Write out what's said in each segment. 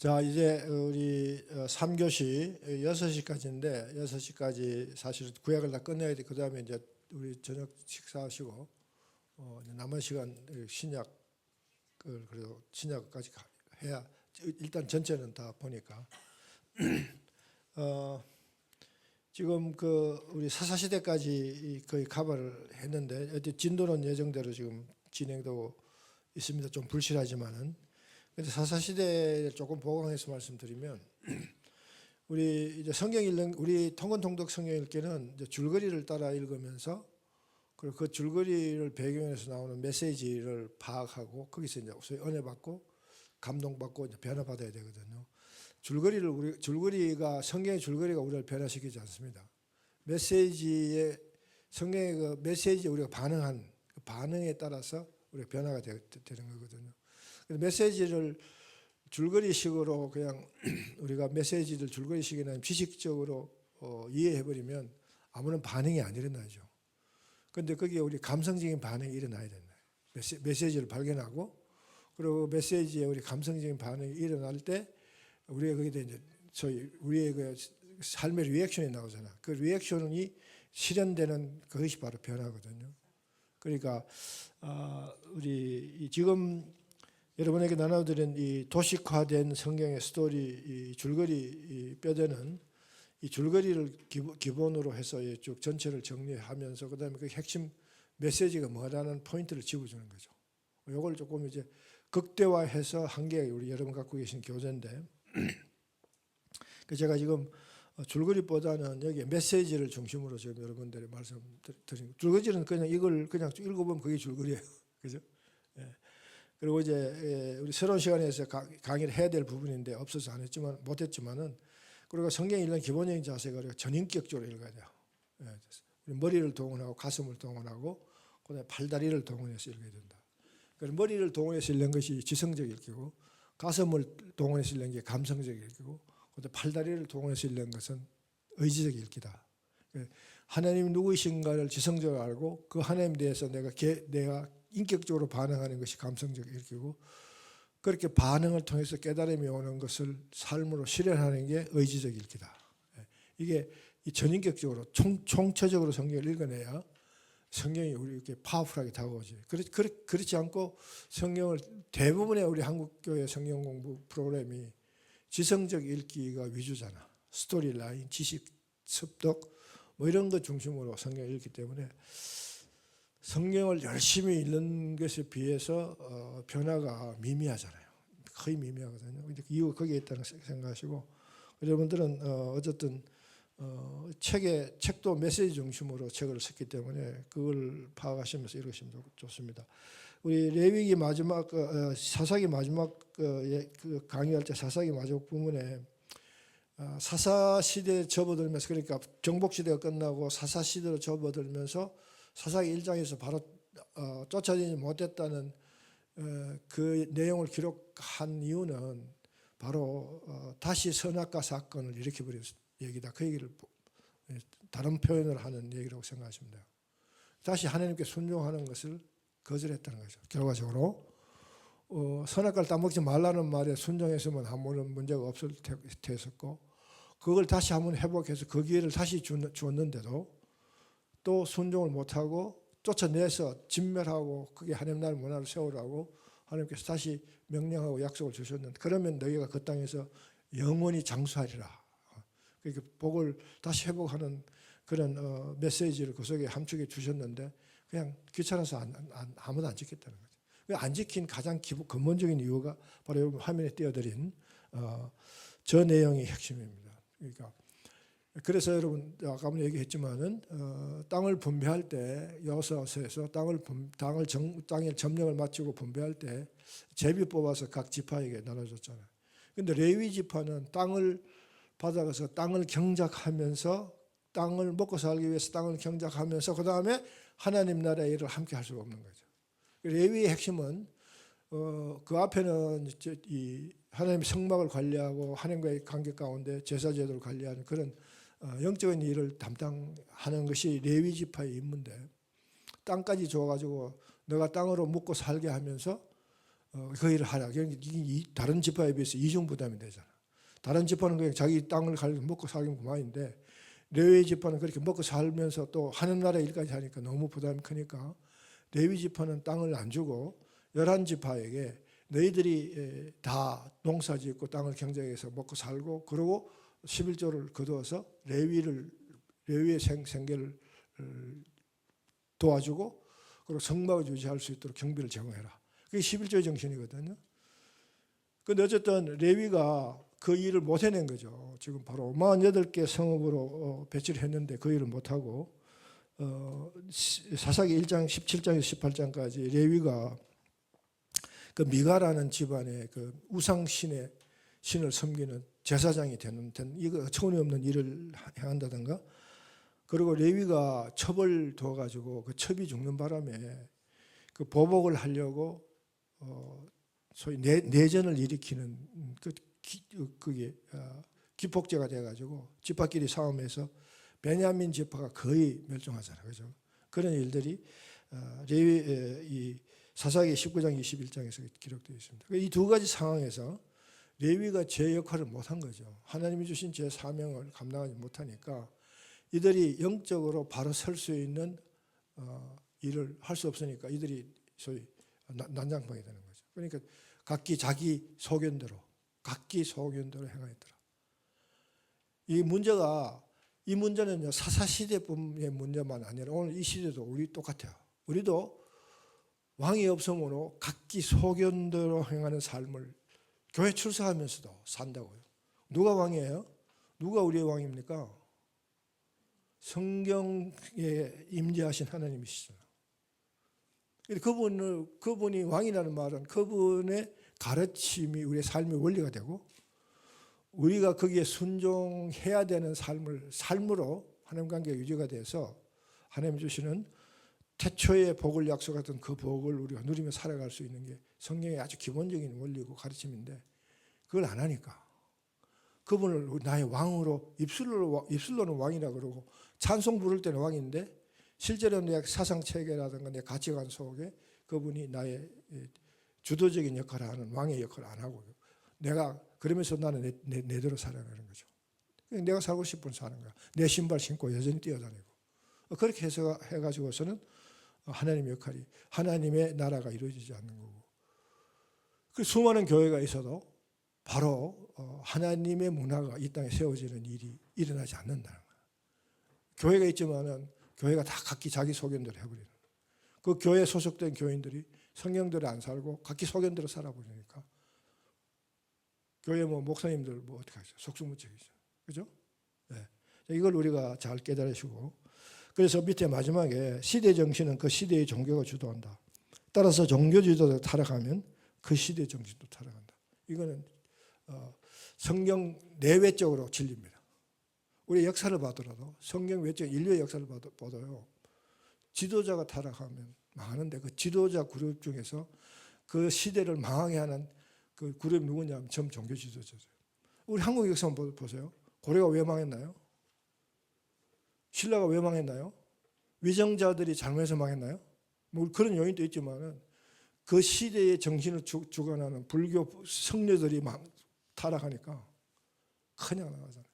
자, 이제 우리 3교시 6시까지인데 6시까지 사실 구약을 다 끝내야 돼. 그다음에 이제 우리 저녁 식사하시고 이제 남은 시간 신약을 그래도 신약까지 해야 일단 전체는 다 보니까 지금 우리 사사시대까지 거의 커버를 했는데 어디 진도는 예정대로 지금 진행되고 있습니다. 좀 불실하지만은. 근데 사사시대를 조금 보강해서 말씀드리면 우리 이제 성경 읽는 우리 통건통독 성경 읽기는 이제 줄거리를 따라 읽으면서 그리고 그 줄거리를 배경에서 나오는 메시지를 파악하고 거기서 이제 소위 은혜 받고 감동받고 이제 변화받아야 되거든요. 줄거리가 성경의 줄거리가 우리를 변화시키지 않습니다. 메시지의 성경의 그 메시지에 우리가 반응한 그 반응에 따라서 우리가 변화가 되는 거거든요. 메시지를 줄거리식으로 그냥 우리가 메시지를 줄거리식이나 지식적으로 이해해버리면 아무런 반응이 안 일어나죠. 그런데 거기에 우리 감성적인 반응이 일어나야 된다. 메시지를 발견하고 그리고 메시지에 우리 감성적인 반응이 일어날 때 우리가 거기다 이제 저희 우리의 그 삶의 리액션이 나오잖아. 그 리액션이 실현되는 그것이 바로 변화거든요. 그러니까 우리 지금 여러분에게 나눠드린 이 도식화된 성경의 스토리 이 줄거리 이 뼈대는 이 줄거리를 기본으로 해서 쭉 전체를 정리하면서 그다음에 그 핵심 메시지가 뭐라는 포인트를 집어주는 거죠. 이걸 조금 이제 극대화해서 한 게 우리 여러분 갖고 계신 교재인데 제가 지금 줄거리보다는 여기 메시지를 중심으로 지금 여러분들이 말씀드린 줄거리는 그냥 이걸 그냥 읽어보면 그게 줄거리예요. 그죠? 예. 그리고 이제 우리 새로운 시간에서 강의를 해야 될 부분인데 없어서 안 했지만 못했지만은 그리고 성경 읽는 기본적인 자세가 우리가 전인격적으로 읽어야 돼요. 예. 머리를 동원하고 가슴을 동원하고 그다음에 팔다리를 동원해서 읽어야 된다. 그래서 머리를 동원해서 읽는 것이 지성적 읽기고 가슴을 동원해서 읽는 게 감성적 읽기고 그다음에 팔다리를 동원해서 읽는 것은 의지적 읽기다. 하나님이 누구이신가를 지성적으로 알고 그 하나님에 대해서 내가 인격적으로 반응하는 것이 감성적 읽기고 그렇게 반응을 통해서 깨달음이 오는 것을 삶으로 실현하는 게 의지적 읽기다. 이게 전인격적으로 총체적으로 성경을 읽어내야 성경이 우리 이렇게 파워풀하게 다가오지. 그렇지 않고 성경을 대부분의 우리 한국교회 성경 공부 프로그램이 지성적 읽기가 위주잖아. 스토리라인, 지식, 습득 뭐 이런 것 중심으로 성경을 읽기 때문에 성경을 열심히 읽는 것에 비해서 변화가 미미하잖아요. 거의 미미하거든요. 이유가 거기에 있다는 생각하시고 여러분들은 어쨌든 책도 메시지 중심으로 책을 썼기 때문에 그걸 파악하시면서 읽으시면 좋습니다. 우리 레위기 마지막 사사기 마지막 그 강의할 때 사사기 마지막 부분에 사사 시대에 접어들면서 그러니까 정복 시대가 끝나고 사사 시대로 접어들면서 사사기 1장에서 바로 쫓아지지 못했다는 그 내용을 기록한 이유는 바로 다시 선악과 사건을 일으켜버린 얘기다. 그 얘기를 다른 표현을 하는 얘기라고 생각하시면 돼요. 다시 하나님께 순종하는 것을 거절했다는 거죠. 결과적으로 선악과를 따먹지 말라는 말에 순종했으면 아무런 문제가 없을 테였고 그걸 다시 한번 회복해서 그 기회를 다시 주었는데도 또 순종을 못하고 쫓아내서 진멸하고 그게 하나님 나라의 문화를 세우라고 하나님께서 다시 명령하고 약속을 주셨는데 그러면 너희가 그 땅에서 영원히 장수하리라. 그러니까 복을 다시 회복하는 그런 메시지를 그 속에 함축해 주셨는데 그냥 귀찮아서 아무도 안 지켰다는 거죠. 안 지킨 가장 근본적인 이유가 바로 여러분 화면에 띄워드린 저 내용이 핵심입니다. 그러니까 그래서 여러분 아까 얘기했지만은 땅을 분배할 때 여호수아서에서 땅의 점령을 마치고 분배할 때 제비 뽑아서 각 지파에게 나눠줬잖아요. 그런데 레위 지파는 땅을 받아가서 땅을 경작하면서 땅을 먹고 살기 위해서 땅을 경작하면서 그 다음에 하나님 나라의 일을 함께 할 수가 없는 거죠. 레위의 핵심은 그 앞에는 이 하나님의 성막을 관리하고 하나님과의 관계 가운데 제사 제도를 관리하는 그런 영적인 일을 담당하는 것이 레위 지파의 임무인데 땅까지 줘가지고 너가 땅으로 묵고 살게 하면서 그 일을 하라. 이게 다른 지파에 비해서 이중 부담이 되잖아. 다른 지파는 그냥 자기 땅을 가지고 먹고 살기는 그만인데 레위 지파는 그렇게 먹고 살면서 또 하는 나라 일까지 하니까 너무 부담이 크니까 레위 지파는 땅을 안 주고 11지파에게 너희들이 다 농사 짓고 땅을 경작해서 먹고 살고 그러고 11조를 거두어서 레위의 생계를 도와주고 그리고 성막을 유지할 수 있도록 경비를 제공해라. 그게 11조의 정신이거든요. 그런데 어쨌든 레위가 그 일을 못 해낸 거죠. 지금 바로 48개 성읍으로 배치를 했는데 그 일을 못하고 사사기 1장 17장에서 18장까지 레위가 그 미가라는 집안의 그 우상신의 신을 섬기는 제사장이 되는 이거 처음없는 일을 행한다든가 그리고 레위가 첩을 둬가지고 그 첩이 죽는 바람에 그 보복을 하려고 소위 내전을 일으키는 그게 기폭제가 돼가지고 지파끼리 싸움에서 베냐민 지파가 거의 멸종하잖아요, 그죠? 그런 일들이 레위 이 사사기 19장 21장에서 기록되어 있습니다. 이 두 가지 상황에서 레위가 제 역할을 못한 거죠. 하나님이 주신 제 사명을 감당하지 못하니까 이들이 영적으로 바로 설 수 있는 일을 할 수 없으니까 이들이 소위 난장판이 되는 거죠. 그러니까 각기 자기 소견대로 행하였더라. 이 문제는 사사시대뿐의 문제만 아니라 오늘 이 시대도 우리 똑같아요. 우리도 왕이 없으므로 각기 소견대로 행하는 삶을 교회 출석하면서도 산다고요. 누가 왕이에요? 누가 우리의 왕입니까? 성경에 임재하신 하나님이시죠. 그분이 왕이라는 말은 그분의 가르침이 우리의 삶의 원리가 되고 우리가 거기에 순종해야 되는 삶으로 하나님 관계가 유지가 돼서 하나님 주시는 태초의 복을 약속했던 그 복을 우리가 누리며 살아갈 수 있는 게 성경의 아주 기본적인 원리고 가르침인데 그걸 안 하니까 그분을 나의 왕으로 입술로는 왕이라 그러고 찬송 부를 때는 왕인데 실제로는 내 사상체계라든가 내 가치관 속에 그분이 나의 주도적인 역할을 하는 왕의 역할을 안 하고 내가 그러면서 나는 내대로 살아가는 거죠. 내가 살고 싶은 사는 거야. 내 신발 신고 여전히 뛰어다니고 그렇게 해가지고서는 하나님의 역할이 하나님의 나라가 이루어지지 않는 거고 그 수많은 교회가 있어도 바로 하나님의 문화가 이 땅에 세워지는 일이 일어나지 않는다는 거예요. 교회가 있지만은 교회가 다 각기 자기 소견대로 해버리는 그 교회에 소속된 교인들이 성경대로 안 살고 각기 소견대로 살아버리니까 교회 목사님들 어떻게 하죠? 속수무책이죠. 그죠? 네. 이걸 우리가 잘 깨달으시고 그래서 밑에 마지막에 시대 정신은 그 시대의 종교가 주도한다. 따라서 종교 지도자가 타락하면 그 시대의 정신도 타락한다. 이거는 성경 내외적으로 진리입니다. 우리 역사를 봐더라도 성경 외적 인류의 역사를 봐도요. 지도자가 타락하면 망하는데 그 지도자 그룹 중에서 그 시대를 망하게 하는 그 그룹이 누구냐면 전 종교 지도자죠. 우리 한국 역사 한번 보세요. 고려가 왜 망했나요? 신라가 왜 망했나요? 위정자들이 잘못해서 망했나요? 뭐 그런 요인도 있지만은 그 시대의 정신을 주관하는 불교 성녀들이 타락하니까 그냥 나가잖아요.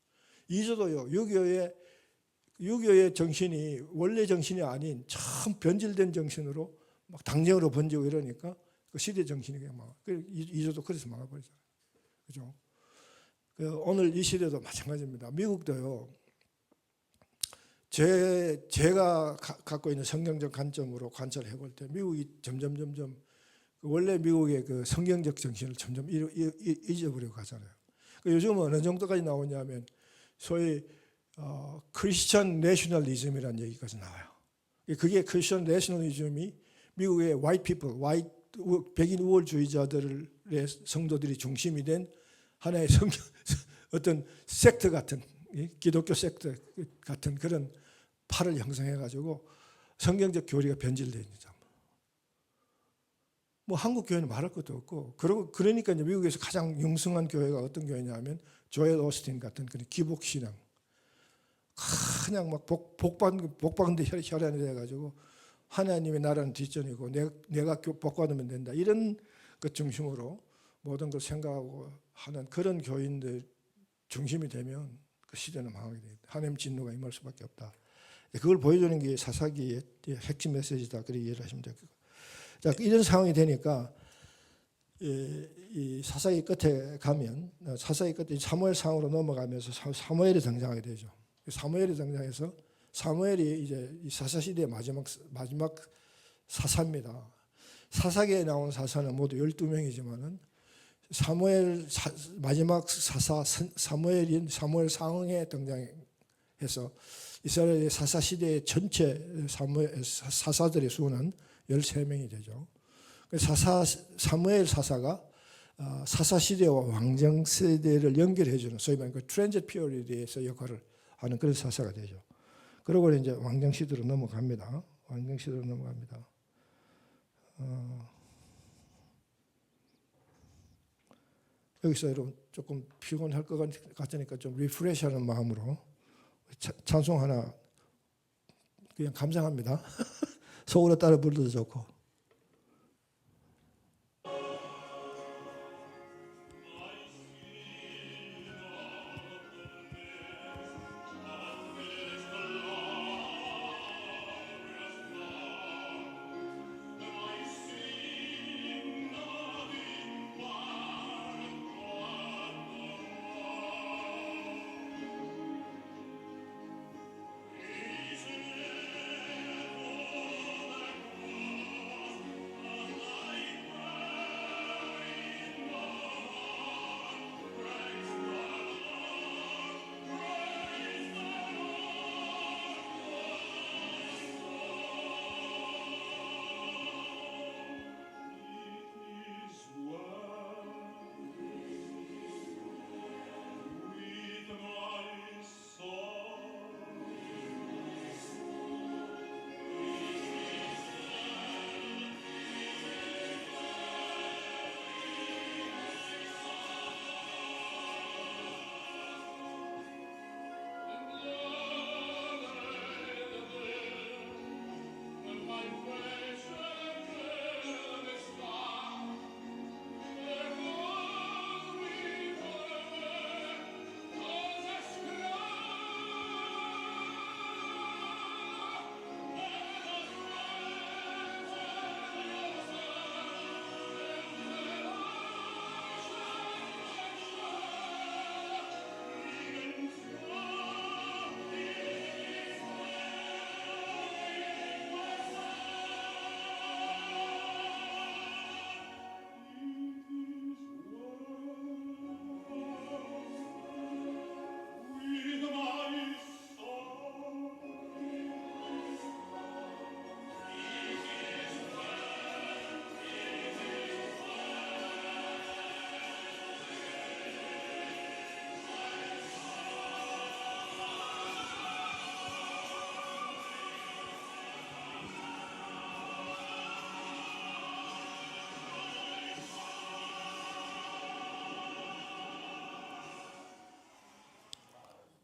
이조도요. 유교의 정신이 원래 정신이 아닌 참 변질된 정신으로 막 당정으로 번지고 이러니까 그 시대 정신이 그냥 막 이조도 그래서 망해버리잖아요. 그죠? 오늘 이 시대도 마찬가지입니다. 미국도요. 제가 갖고 있는 성경적 관점으로 관찰해 볼 때 미국이 점점 원래 미국의 그 성경적 정신을 점점 잊어버리고 가잖아요. 요즘은 어느 정도까지 나오냐면 소위 크리스천 내셔널리즘이라는 얘기까지 나와요. 그게 크리스천 내셔널리즘이 미국의 white people, 백인 우월주의자들의 성도들이 중심이 된 하나의 어떤 섹트 같은 기독교 섹트 같은 그런 팔을 형성해가지고 성경적 교리가 변질되어 있는 점. 뭐 한국 교회는 말할 것도 없고 그러니까 이제 미국에서 가장 영성한 교회가 어떤 교회냐면 조엘 오스틴 같은 그런 기복 신앙. 그냥 막 복받는 데 혈안이 돼가지고 하나님의 나라는 뒷전이고 내가 복받으면 된다. 이런 그 중심으로 모든 걸 생각하고 하는 그런 교인들 중심이 되면 그 시대는 망하게 됩니다. 하나님 진노가 임할 수밖에 없다. 그걸 보여주는 게 사사기의 핵심 메시지다. 그렇게 이해를 하시면 됩니다. 자, 이런 상황이 되니까 이 사사기 끝에 가면 사사기 끝에 사무엘 상으로 넘어가면서 사무엘이 등장하게 되죠. 사무엘이 등장해서 사무엘이 이제 이 사사 시대의 마지막 사사입니다. 사사기에 나온 사사는 모두 12명이지만은 마지막 사사 사무엘인 사무엘 상에 등장해서 이스라엘의 사사 시대의 전체 사사들의 수는 13명이 되죠. 사무엘 사사가 사사 시대와 왕정 세대를 연결해주는 소위 말하는 그 트랜짓 피어리드에서 역할을 하는 그런 사사가 되죠. 그러고 이제 왕정 시대로 넘어갑니다. 왕정 시대로 넘어갑니다. 여기서 여러분 조금 피곤할 것 같으니까 좀 리프레시하는 마음으로 찬송 하나 그냥 감상합니다. 속으로 따라 불러도 좋고.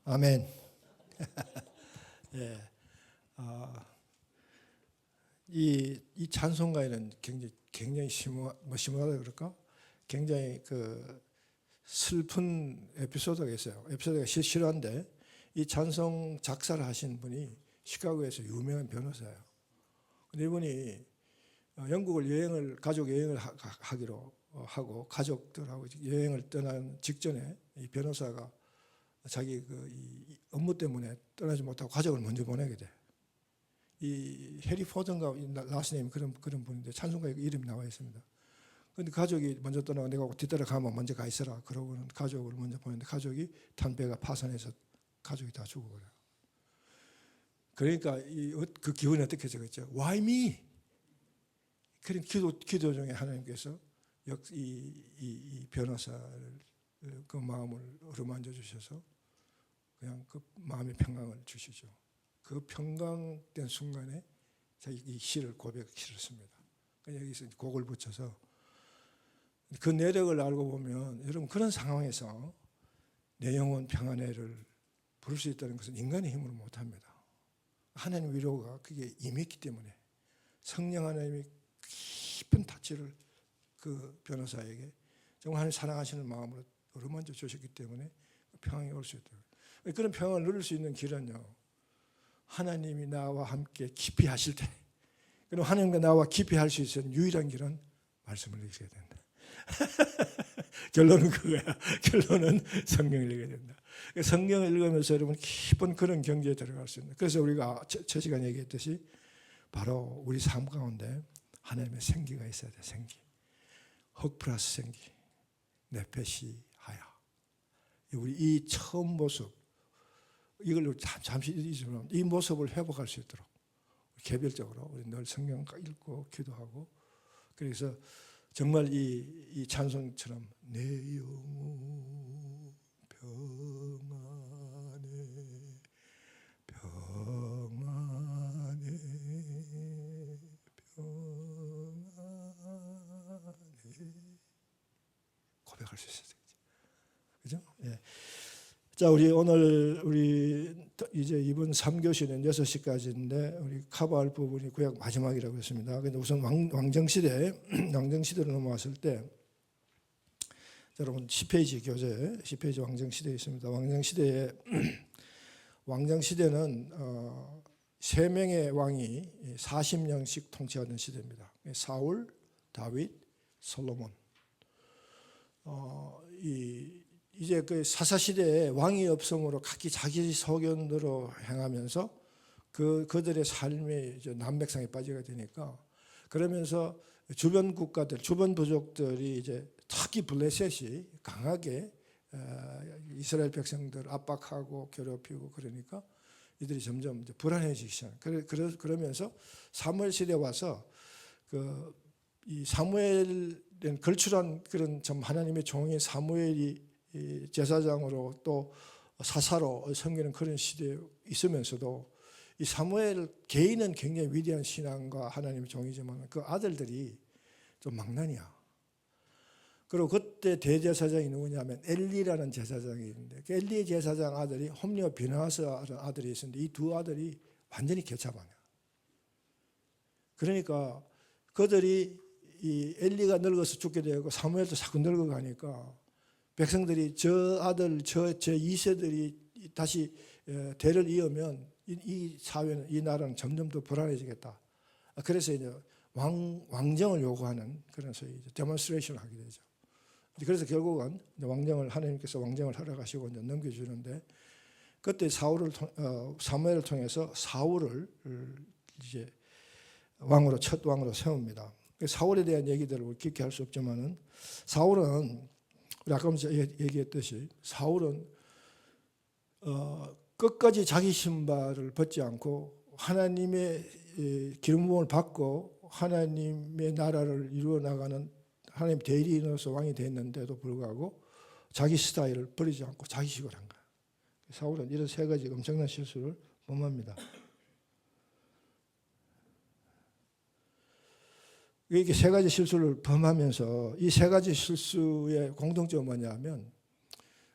아멘. 예. 이 찬송가에는 굉장히 심오하다 그럴까? 굉장히 그 슬픈 에피소드가 있어요. 에피소드가 실화인데 이 찬송 작사를 하신 분이 시카고에서 유명한 변호사예요. 근데 이분이 영국을 가족 여행을 하기로 하고 가족들하고 여행을 떠난 직전에 이 변호사가 자기 이 업무 때문에 떠나지 못하고 가족을 먼저 보내게 돼. 이 해리 포든가 라스네임 그런 분인데 찬송가에 이름이 나와 있습니다. 그런데 가족이 먼저 떠나고 내가 뒤따라 가면 먼저 가 있어라. 그러고는 가족을 먼저 보냈는데 가족이 탄배가 파산해서 가족이 다 죽어버려요. 그러니까 그 기분이 어떻게 적었죠? Why me? 그런 기도 중에 하나님께서 이 변호사를 그 마음을 어루만져 주셔서 그냥 그 마음의 평강을 주시죠. 그 평강된 순간에 자기 이 시를 고백시를 씁니다. 여기서 곡을 붙여서 그 내력을 알고 보면 여러분 그런 상황에서 내 영혼 평안해를 부를 수 있다는 것은 인간의 힘으로 못합니다. 하나님 위로가 그게 임했기 때문에 성령 하나님의 깊은 타치를 그 변호사에게 정말 하나님 사랑하시는 마음으로 어루만져 주셨기 때문에 평안이 올 수 있도록. 그런 평안을 누릴 수 있는 길은요, 하나님이 나와 함께 깊이 하실 때, 그럼 하나님과 나와 깊이 할 수 있는 유일한 길은 말씀을 읽어야 된다. 결론은 그거야. 결론은 성경을 읽어야 된다. 성경을 읽으면서 여러분 깊은 그런 경지에 들어갈 수 있는. 그래서 우리가 첫 시간에 얘기했듯이 바로 우리 삶 가운데 하나님의 생기가 있어야 돼. 생기. 흙 플러스 생기. 네페시 하야. 우리 이 처음 모습, 이걸 잠시 잊으면 이 모습을 회복할 수 있도록 개별적으로 우리 늘 성경 읽고 기도하고, 그래서 정말 이 찬송처럼 내 영혼 평안해 평안해 평안해 고백할 수 있어요. 그죠? 예. 자, 우리 이제 이번 3교시는 6시까지인데 우리 커버할 부분이 구약 마지막이라고 했습니다. 근데 우선 왕정시대로 넘어왔을 때, 여러분 10페이지 교재, 10페이지 왕정시대에 있습니다. 왕정시대는 3명의 왕이 40년씩 통치하던 시대입니다. 사울, 다윗, 솔로몬. 이제 그 사사시대에 왕이 없음으로 각기 자기 소견대로 행하면서 그들의 삶이 이제 남백성에 빠지게 되니까, 그러면서 주변 국가들, 주변 부족들이 이제 특히 블레셋이 강하게 이스라엘 백성들 압박하고 괴롭히고, 그러니까 이들이 점점 이제 불안해지기 시작해요. 그러면서 사무엘 시대에 와서 이 사무엘은 걸출한 그런 좀 하나님의 종인 사무엘이 제사장으로 또 사사로 섬기는 그런 시대에 있으면서도, 이 사무엘 개인은 굉장히 위대한 신앙과 하나님의 종이지만 그 아들들이 좀 망나니야. 그리고 그때 대제사장이 누구냐면 엘리라는 제사장이 있는데, 그 엘리의 제사장 아들이 홈리와 비나하스라는 아들이 있었는데, 이 두 아들이 완전히 개차반이야. 그러니까 그들이 이 엘리가 늙어서 죽게 되고 사무엘도 자꾸 늙어가니까 백성들이 저 아들, 제 2세들이 다시 대를 이으면 이 사회는, 이 나라는 점점 더 불안해지겠다. 그래서 이제 왕정을 요구하는 그런 소위 데몬스트레이션을 하게 되죠. 그래서 결국은 하나님께서 왕정을 허락하시고 이제 넘겨주는데, 그때 사무엘을 통해서 사울을 이제 첫 왕으로 세웁니다. 사울에 대한 얘기들을 깊게 할 수 없지만은, 사울은 우리 아까 얘기했듯이 사울은 끝까지 자기 신발을 벗지 않고 하나님의 기름 부음을 받고 하나님의 나라를 이루어 나가는 하나님 대리인으로서 왕이 됐는데도 불구하고 자기 스타일을 버리지 않고 자기식으로 한 거야. 사울은 이런 3가지 엄청난 실수를 범합니다. 이렇게 3가지 실수를 범하면서, 이 3가지 실수의 공통점은 뭐냐면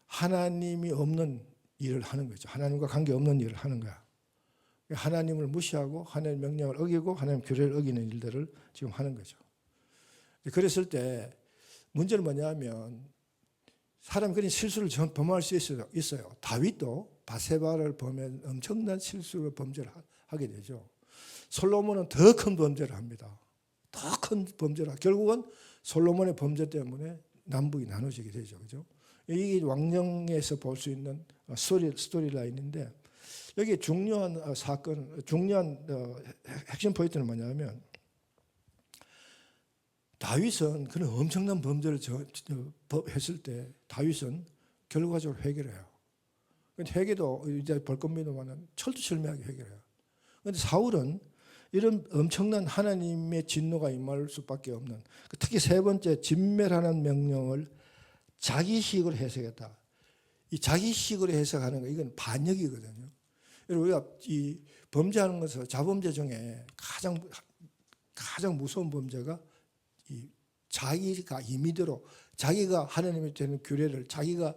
하나님이 없는 일을 하는 거죠. 하나님과 관계없는 일을 하는 거야. 하나님을 무시하고 하나님의 명령을 어기고 하나님의 규례를 어기는 일들을 지금 하는 거죠. 그랬을 때 문제는 뭐냐면, 사람이 그런 실수를 범할 수 있어요. 다윗도 바세바를 범한 엄청난 실수를 범죄를 하게 되죠. 솔로몬은 더 큰 범죄를 합니다. 더 큰 범죄라. 결국은 솔로몬의 범죄 때문에 남북이 나눠지게 되죠. 그죠? 이게 왕정에서 볼 수 있는 스토리라인인데, 여기 중요한 사건, 중요한 핵심 포인트는 뭐냐면, 다윗은 그런 엄청난 범죄를 했을 때 다윗은 결과적으로 회개해요. 회개도 이제 볼 겁니다만 철두철미하게 회개해요. 그런데 사울은 이런 엄청난 하나님의 진노가 임할 수밖에 없는, 특히 3번째 진멸하는 명령을 자기식으로 해석했다. 이 자기식으로 해석하는 거, 이건 반역이거든요. 우리가 이 범죄하는 것은 자범죄 중에 가장 무서운 범죄가 이 자기가 임의대로 자기가 하나님이 되는 규례를 자기가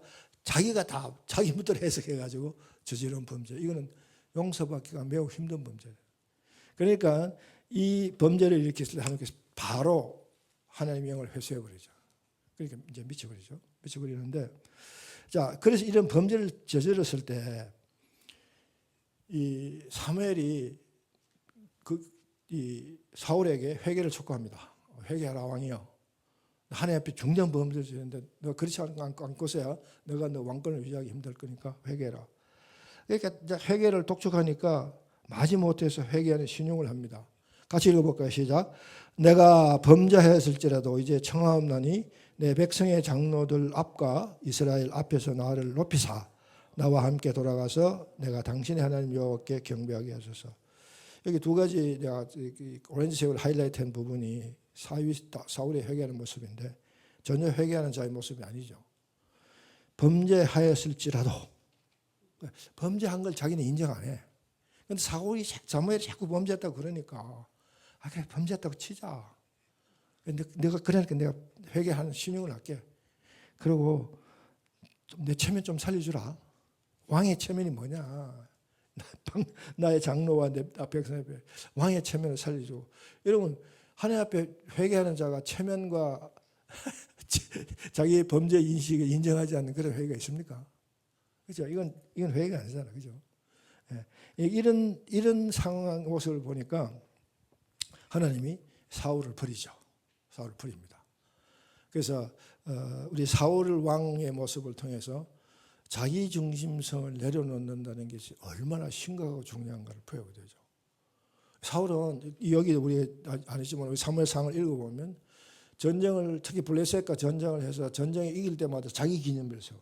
다 자기 멋대로 해석해가지고 저지른 범죄. 이거는 용서받기가 매우 힘든 범죄예요. 그러니까 이 범죄를 일으켰을 때 하나님께서 바로 하나님의 영을 회수해 버리죠. 그러니까 이제 미쳐버리죠. 미쳐버리는데, 자, 그래서 이런 범죄를 저질렀을 때 이 사무엘이 이 사울에게 회개를 촉구합니다. 회개하라 왕이여. 하나님 앞에 중대한 범죄를 저지르는데 너 그렇지 않고서야 너가 너 왕권을 유지하기 힘들 거니까 회개해라. 그러니까 이제 회개를 독촉하니까 마지못해서 회개하는 신용을 합니다. 같이 읽어볼까요? 시작. 내가 범죄하였을지라도 이제 청하옵나니 내 백성의 장로들 앞과 이스라엘 앞에서 나를 높이사 나와 함께 돌아가서 내가 당신의 하나님 여호와께 경배하게 하소서. 여기 두 가지 내가 오렌지색으로 하이라이트한 부분이 사울의 회개하는 모습인데 전혀 회개하는 자의 모습이 아니죠. 범죄하였을지라도 범죄한 걸 자기는 인정 안 해. 그런데 사무엘이 자꾸 범죄했다고 그러니까 그래 범죄했다고 치자. 내가 그러니까 내가 회개하는 신용을 할게. 그리고 내 체면 좀 살려주라. 왕의 체면이 뭐냐? 나의 장로와 내 백성 앞에 왕의 체면을 살려주고. 여러분 하나님 앞에 회개하는 자가 체면과 자기의 범죄 인식을 인정하지 않는 그런 회개가 있습니까? 그렇죠? 이건 회개가 아니잖아, 그죠? 이런 상황 모습을 보니까 하나님이 사울을 버리죠. 사울을 버립니다. 그래서 우리 사울 왕의 모습을 통해서 자기 중심성을 내려놓는다는 것이 얼마나 심각하고 중요한가를 보여야 되죠. 사울은 여기 우리 아니지만 우리 사무엘상을 읽어보면 전쟁을 특히 블레셋과 전쟁을 해서 전쟁에 이길 때마다 자기 기념비를 세워.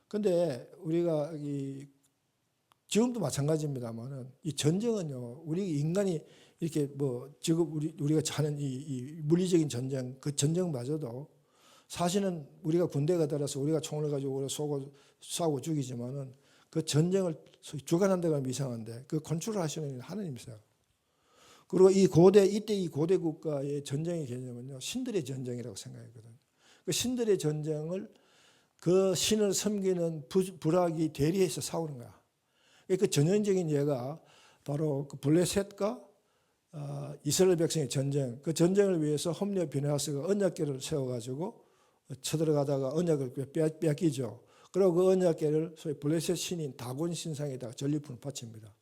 그런데 우리가 지금도 마찬가지입니다만은 이 전쟁은요, 우리 인간이 이렇게 뭐 지금 우리가 하는 이 물리적인 전쟁, 그 전쟁마저도 사실은 우리가 군대가 들어서 우리가 총을 가지고 쏘고 죽이지만은 그 전쟁을 주관한다고 하면 이상한데 그 컨트롤 하시는 하나님이세요. 그리고 이때 이 고대 국가의 전쟁의 개념은요, 신들의 전쟁이라고 생각했거든요. 그 신들의 전쟁을 그 신을 섬기는 부락이 대리해서 싸우는 거야. 그 전형적인 예가 바로 그 블레셋과 이스라엘 백성의 전쟁, 그 전쟁을 위해서 홈리와 비느하스가 언약궤를 세워가지고 쳐들어가다가 언약을 빼앗기죠. 그리고 그 언약궤를 소위 블레셋 신인 다곤 신상에다가 전리품을 바칩니다.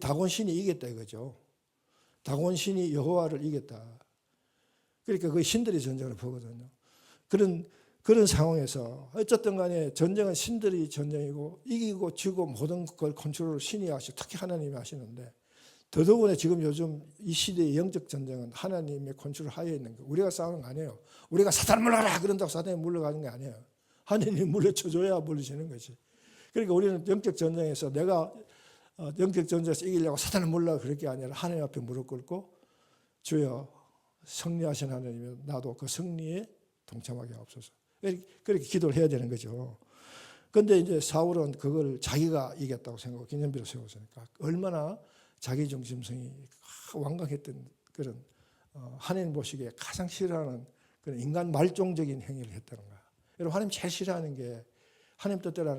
다곤 신이 이겼다 이거죠. 다곤 신이 여호와를 이겼다. 그러니까 그 신들의 전쟁을 보거든요. 그런 상황에서 어쨌든 간에 전쟁은 신들의 전쟁이고 이기고 지고 모든 걸 컨트롤을 신이 하시고 특히 하나님이 하시는데 더더구나 지금 요즘 이 시대의 영적 전쟁은 하나님의 컨트롤 하에 있는 거예요. 우리가 싸우는 거 아니에요. 우리가 사탄 물러라 그런다고 사탄이 물러가는 게 아니에요. 하나님이 물러쳐줘야 물러지는 거지. 그러니까 우리는 영적 전쟁에서 내가 영적 전쟁에서 이기려고 사탄을 물러가 그럴 게 아니라 하나님 앞에 무릎 꿇고 주여 승리하신 하나님이 나도 그 승리에 동참하게 하옵소서. 그렇게 기도를 해야 되는 거죠. 그런데 이제 사울은 그걸 자기가 이겼다고 생각하고 기념비를 세웠으니까 얼마나 자기 중심성이 완강했던 그런 하나님 보시기에 가장 싫어하는 그런 인간 말종적인 행위를 했다는 거야. 여러분 하나님 제일 싫어하는 게 하나님 뜻대로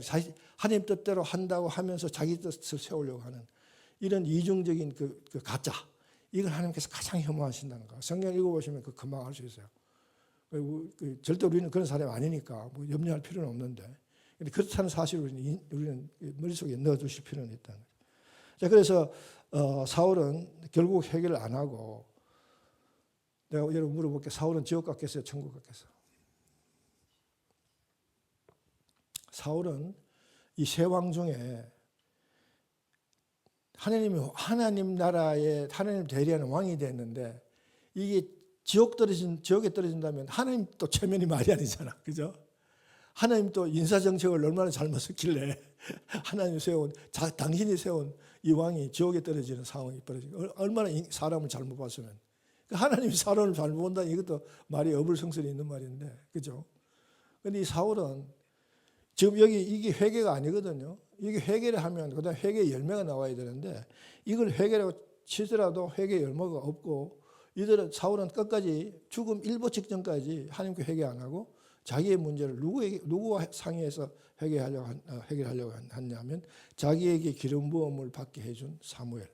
하나님 뜻대로 한다고 하면서 자기 뜻을 세우려고 하는 이런 이중적인 그 가짜, 이걸 하나님께서 가장 혐오하신다는 거. 성경 읽어보시면 그 금방 알 수 있어요. 절대 우리는 그런 사람이 아니니까 뭐 염려할 필요는 없는데, 근데 그렇다는 사실을 우리는 머릿속에 넣어두실 필요는 있다는 거죠. 자, 그래서 사울은 결국 해결을 안 하고, 내가 여러분 물어볼게. 사울은 지옥 갔겠어요? 천국 갔겠어요? 사울은 이 세 왕 중에 하나님 나라에 하나님 대리하는 왕이 됐는데, 이게 지옥에 떨어진다면 하나님 또 체면이 말이 아니잖아. 그죠? 하나님 또 인사정책을 얼마나 잘못했길래 하나님 당신이 세운 이 왕이 지옥에 떨어지는 상황이 벌어지고, 얼마나 사람을 잘못 봤으면. 하나님이 사람을 잘못 본다는 이것도 말이 어불성설이 있는 말인데, 그죠? 근데 이 사울은 지금 여기 이게 회개가 아니거든요. 이게 회개를 하면 그다음 회개의 열매가 나와야 되는데, 이걸 회개라고 치더라도 회개의 열매가 없고, 사울은 끝까지 죽음 일보 직전까지 하나님께 회개 안 하고 자기의 문제를 누구와 상의해서 해결하려고 했냐면 자기에게 기름 부음을 받게 해준 사무엘.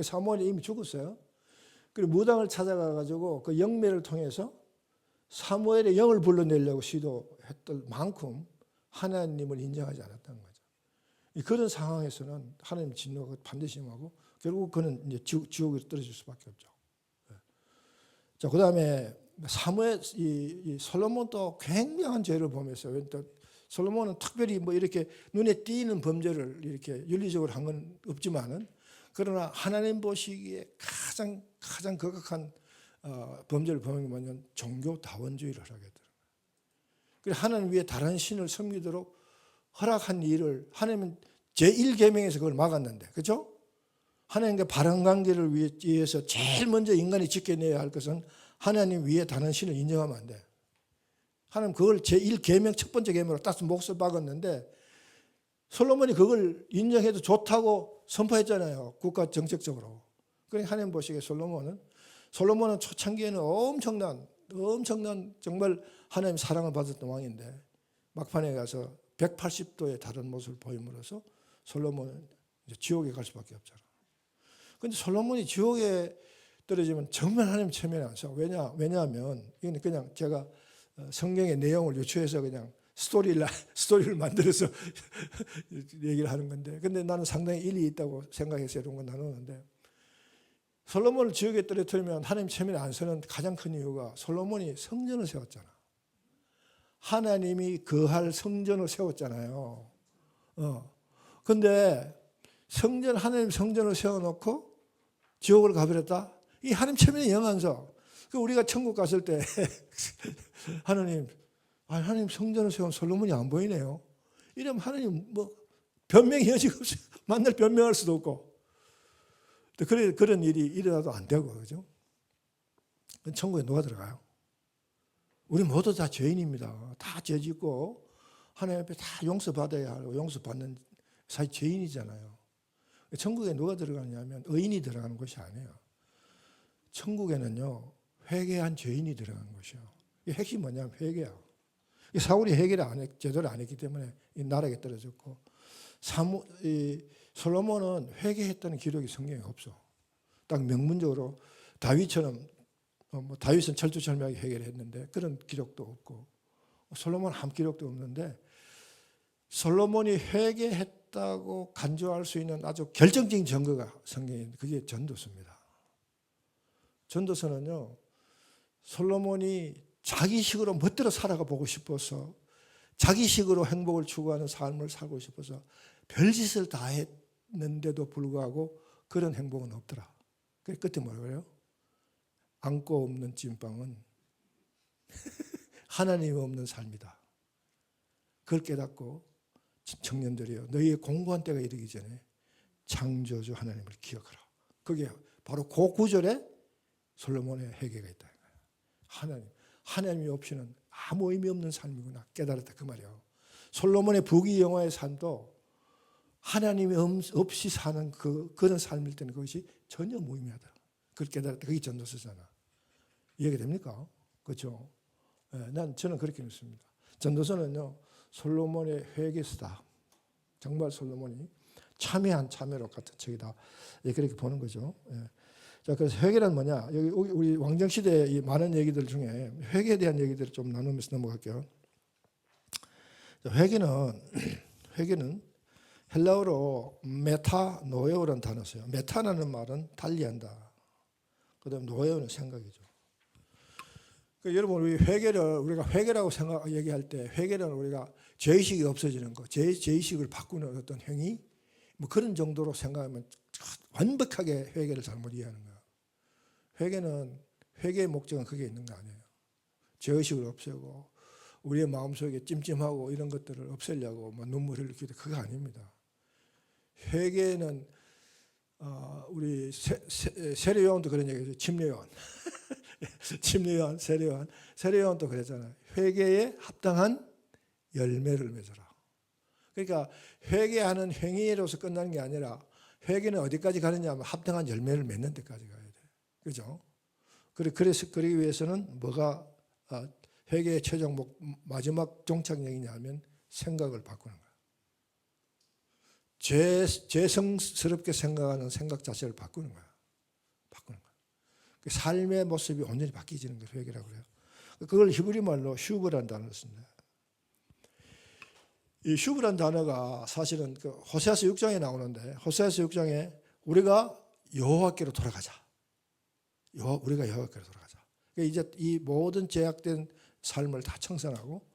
사무엘이 이미 죽었어요. 그리고 무당을 찾아가 가지고 그 영매를 통해서 사무엘의 영을 불러내려고 시도했던 만큼 하나님을 인정하지 않았다는 거죠. 그런 상황에서는 하나님 진노가 반드시 임하고 결국 그는 이제 지옥으로 떨어질 수밖에 없죠. 자, 그다음에 사무엘 이 솔로몬도 굉장한 죄를 범했어요. 솔로몬은 특별히 뭐 이렇게 눈에 띄는 범죄를 이렇게 윤리적으로 한 건 없지만은 그러나 하나님 보시기에 가장 거각한 범죄를 범한 게 뭐냐면 종교 다원주의를 허락했더라고요. 그래서 하나님 위에 다른 신을 섬기도록 허락한 일을 하나님은 제1계명에서 그걸 막았는데, 그렇죠? 하나님과 바른 관계를 위해서 제일 먼저 인간이 지켜내야 할 것은 하나님 위에 다른 신을 인정하면 안 돼. 하나님 그걸 제1계명 첫 번째 계명으로 딱 몫을 박았는데 솔로몬이 그걸 인정해도 좋다고 선포했잖아요. 국가 정책적으로. 그러니까 하나님 보시기에 솔로몬은 초창기에는 엄청난 정말 하나님 사랑을 받았던 왕인데 막판에 가서 180도의 다른 모습을 보임으로써 솔로몬은 이제 지옥에 갈 수밖에 없잖아. 그런데 솔로몬이 지옥에 떨어지면 정말 하나님 체면이 안 써. 왜냐하면 이건 그냥 제가 성경의 내용을 유추해서 그냥 스토리를 만들어서 얘기를 하는 건데, 근데 나는 상당히 일리 있다고 생각해서 이런 건 나누는데, 솔로몬을 지옥에 떨어뜨리면 하나님 체면이 안 서는 가장 큰 이유가 성전을 세웠잖아. 하나님이 거할 성전을 세웠잖아요. 근데 하나님 성전을 세워놓고 지옥을 가버렸다? 이 하나님 체면이 영 안 서. 우리가 천국 갔을 때 하나님 성전을 세운 솔로몬이 안 보이네요. 이러면 하나님 뭐 변명의 여지가 없어요. 만날 변명할 수도 없고. 그런 일이 일어나도 안 되고, 그죠? 천국에 누가 들어가요? 우리 모두 다 죄인입니다. 다 죄 짓고 하나님 앞에 다 용서받아야 하고 용서받는 사실 죄인이잖아요. 천국에 누가 들어가냐면 의인이 들어가는 것이 아니에요. 천국에는요, 회개한 죄인이 들어가는 것이요. 이 핵심이 뭐냐면 회개야. 사울이 회개를 제대로 안 했기 때문에 이 나락에 떨어졌고, 솔로몬은 회개했다는 기록이 성경에 없어. 딱 명문적으로 다윗처럼 다윗은 철두철미하게 회개를 했는데 그런 기록도 없고, 솔로몬은 한 기록도 없는데, 솔로몬이 회개했다고 간주할 수 있는 아주 결정적인 증거가 성경에 그게 전도서입니다. 전도서는요, 솔로몬이 자기식으로 멋대로 살아가 보고 싶어서 자기식으로 행복을 추구하는 삶을 살고 싶어서 별짓을 다 했는데도 불구하고 그런 행복은 없더라. 그래서 끝에 뭐라고 그래요? 안고 없는 찐빵은 하나님이 없는 삶이다. 그걸 깨닫고 청년들이여, 너희의 공고한 때가 이르기 전에 창조주 하나님을 기억하라. 그게 바로 그 구절에 솔로몬의 회개가 있다. 하나님이 없이는 아무 의미 없는 삶이구나 깨달았다, 그 말이에요. 솔로몬의 부귀영화의 삶도 하나님이 없이 사는 그런 삶일 때는 그것이 전혀 무의미하다. 그걸 깨달았다. 그게 전도서잖아. 이해가 됩니까? 그렇죠? 저는 그렇게 믿습니다. 전도서는요, 솔로몬의 회개서다. 정말 솔로몬이 참회로 같은 책이다. 그렇게 보는 거죠. 자, 그래서 회개란 뭐냐? 여기 우리 왕정시대의 이 많은 얘기들 중에 회개에 대한 얘기들을 좀 나누면서 넘어갈게요. 회개는 헬라어로 메타노에오라는 단어가 있어요. 메타라는 말은 달리한다. 그다음 노에오는 생각이죠. 여러분, 우리가 회개라고 얘기할 때, 회개는 우리가 죄의식이 없어지는 거, 죄의식을 바꾸는 어떤 행위, 뭐 그런 정도로 생각하면 완벽하게 회개를 잘못 이해하는 거예요. 회개의 목적은 그게 있는 거 아니에요. 죄의식을 없애고 우리의 마음속에 찜찜하고 이런 것들을 없애려고 뭐 눈물을 흘리기도 그거 아닙니다. 회개는 우리 세례요한도 그런 얘기죠. 침례요한. 세례요한도 그랬잖아요. 회개에 합당한 열매를 맺어라. 그러니까 회개하는 행위로서 끝나는 게 아니라 회개는 어디까지 가느냐 하면 합당한 열매를 맺는 데까지 가야 돼. 그죠? 그래서 그러기 위해서는 뭐가 회개의 최종 마지막 종착역이냐 하면 생각을 바꾸는 거야. 죄성스럽게 생각하는 생각 자체를 바꾸는 거야. 삶의 모습이 온전히 바뀌지는 걸 회개라고 그래요. 그걸 히브리 말로 슈브라는 단어를 씁니다. 이 슈브라는 단어가 사실은 그 호세아서 6장에 나오는데, 호세아서 6장에 우리가 여호와께로 돌아가자. 우리가 여호와께로 돌아가자. 그러니까 이제 이 모든 제약된 삶을 다 청산하고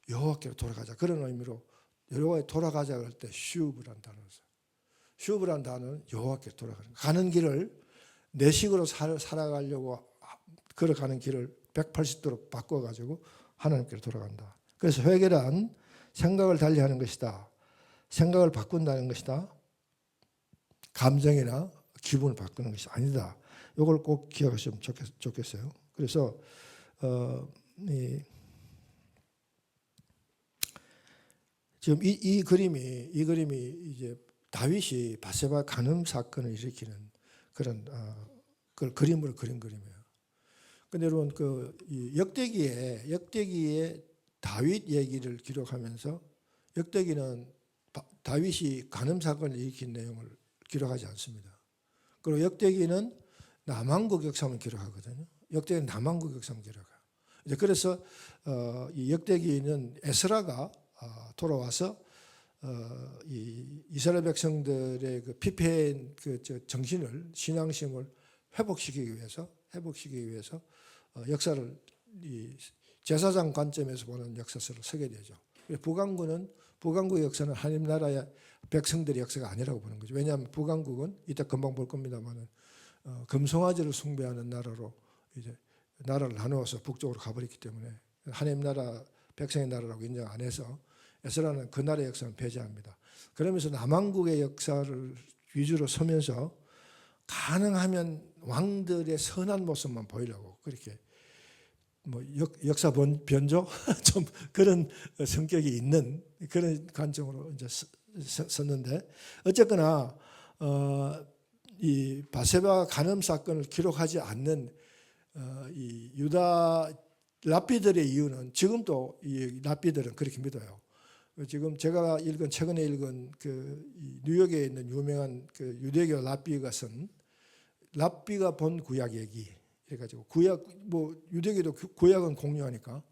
여호와께로 돌아가자. 그런 의미로 여호와에 돌아가자 할 때 슈브라는 단어를 써요. 슈브라는 단어는 여호와께로 돌아가는, 가는 길을 내 식으로 살아가려고 걸어가는 길을 180도로 바꿔가지고 하나님께로 돌아간다. 그래서 회개란 생각을 달리하는 것이다. 생각을 바꾼다는 것이다. 감정이나 기분을 바꾸는 것이 아니다. 이걸 꼭 기억하시면 좋겠어요. 그래서 지금 이 그림이 이제 다윗이 바세바 간음 사건을 일으키는 그런 그걸 그림으로 그린 그림이에요. 근데 여러분 그 역대기에 다윗 얘기를 기록하면서 역대기는 다윗이 간음 사건을 일으킨 내용을 기록하지 않습니다. 그리고 역대기는 남왕국 역사만 기록하거든요. 역대기는 남왕국 역사만 기록해요. 이제 그래서 이 역대기는 에스라가 돌아와서 이 이스라엘 백성들의 그 피폐한 그 정신을, 신앙심을 회복시키기 위해서 역사를 이 제사장 관점에서 보는 역사서를 쓰게 되죠. 북왕국 역사는 하나님 나라의 백성들의 역사가 아니라고 보는 거죠. 왜냐하면 북왕국은 이따 금방 볼 겁니다만은 금송아지를 숭배하는 나라로 이제 나라를 나누어서 북쪽으로 가버렸기 때문에 하나님 나라 백성의 나라라고 인정 안 해서 에스라는 그 나라의 역사는 배제합니다. 그러면서 남왕국의 역사를 위주로 서면서 가능하면 왕들의 선한 모습만 보이려고 그렇게 뭐 역사 변조 좀 그런 성격이 있는 그런 관점으로 이제 썼는데, 어쨌거나 이 바세바 간음 사건을 기록하지 않는 이 유다 랍비들의 이유는, 지금도 이 랍비들은 그렇게 믿어요. 지금 제가 최근에 읽은 그 뉴욕에 있는 유명한 그 유대교 랍비가 쓴 랍비가 본 구약 얘기, 그래가지고 구약 뭐 유대교도 구약은 공유하니까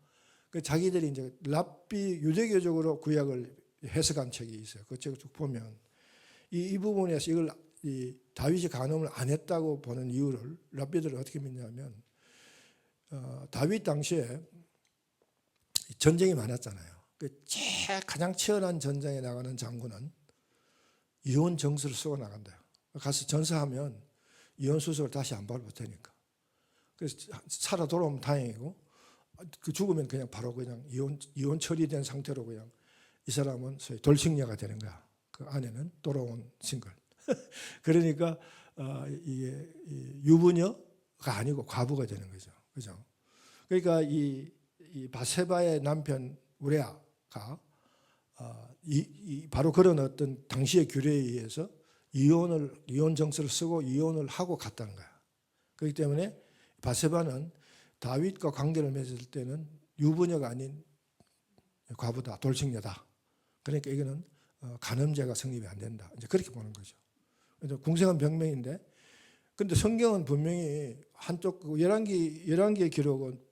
그 자기들이 이제 랍비 유대교적으로 구약을 해석한 책이 있어요. 그 책을 쭉 보면 이 부분에서 이걸 이 다윗이 간음을 안 했다고 보는 이유를 랍비들은 어떻게 믿냐면, 다윗 당시에 전쟁이 많았잖아요. 가장 치열한 전쟁에 나가는 장군은 이혼 정수를 쓰고 나간대요. 가서 전사하면 이혼 수속을 다시 안 밟을 테니까. 그래서 살아 돌아오면 다행이고, 그 죽으면 그냥 바로 그냥 이혼 처리된 상태로 그냥 이 사람은 소위 돌싱녀가 되는 거야. 그 아내는 돌아온 싱글. 그러니까 이게 유부녀가 아니고 과부가 되는 거죠. 그죠? 그러니까 이 바세바의 남편 우레아가 바로 그런 어떤 당시의 규례에 의해서 이혼 정서를 쓰고 이혼을 하고 갔다는 거야. 그렇기 때문에 바세바는 다윗과 관계를 맺을 때는 유부녀가 아닌 과부다, 돌싱녀다. 그러니까 이거는 간음죄가 성립이 안 된다. 이제 그렇게 보는 거죠. 궁생은 병명인데, 근데 성경은 분명히 한쪽 열왕기의 기록은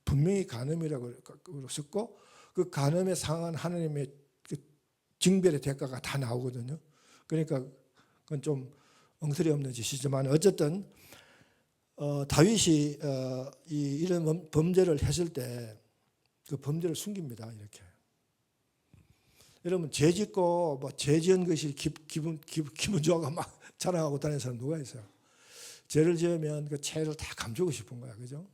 분명히 간음이라고 썼고, 그 간음에 상한 하나님의 그 징별의 대가가 다 나오거든요. 그러니까 그건 좀 엉터리 없는 짓이지만 어쨌든 다윗이 이런 범죄를 했을 때 그 범죄를 숨깁니다. 이렇게. 여러분 죄 짓고 뭐 죄 지은 것이 기분 좋아가 막 자랑하고 다니는 사람 누가 있어요? 죄를 지으면 그 죄를 다 감추고 싶은 거야, 그죠?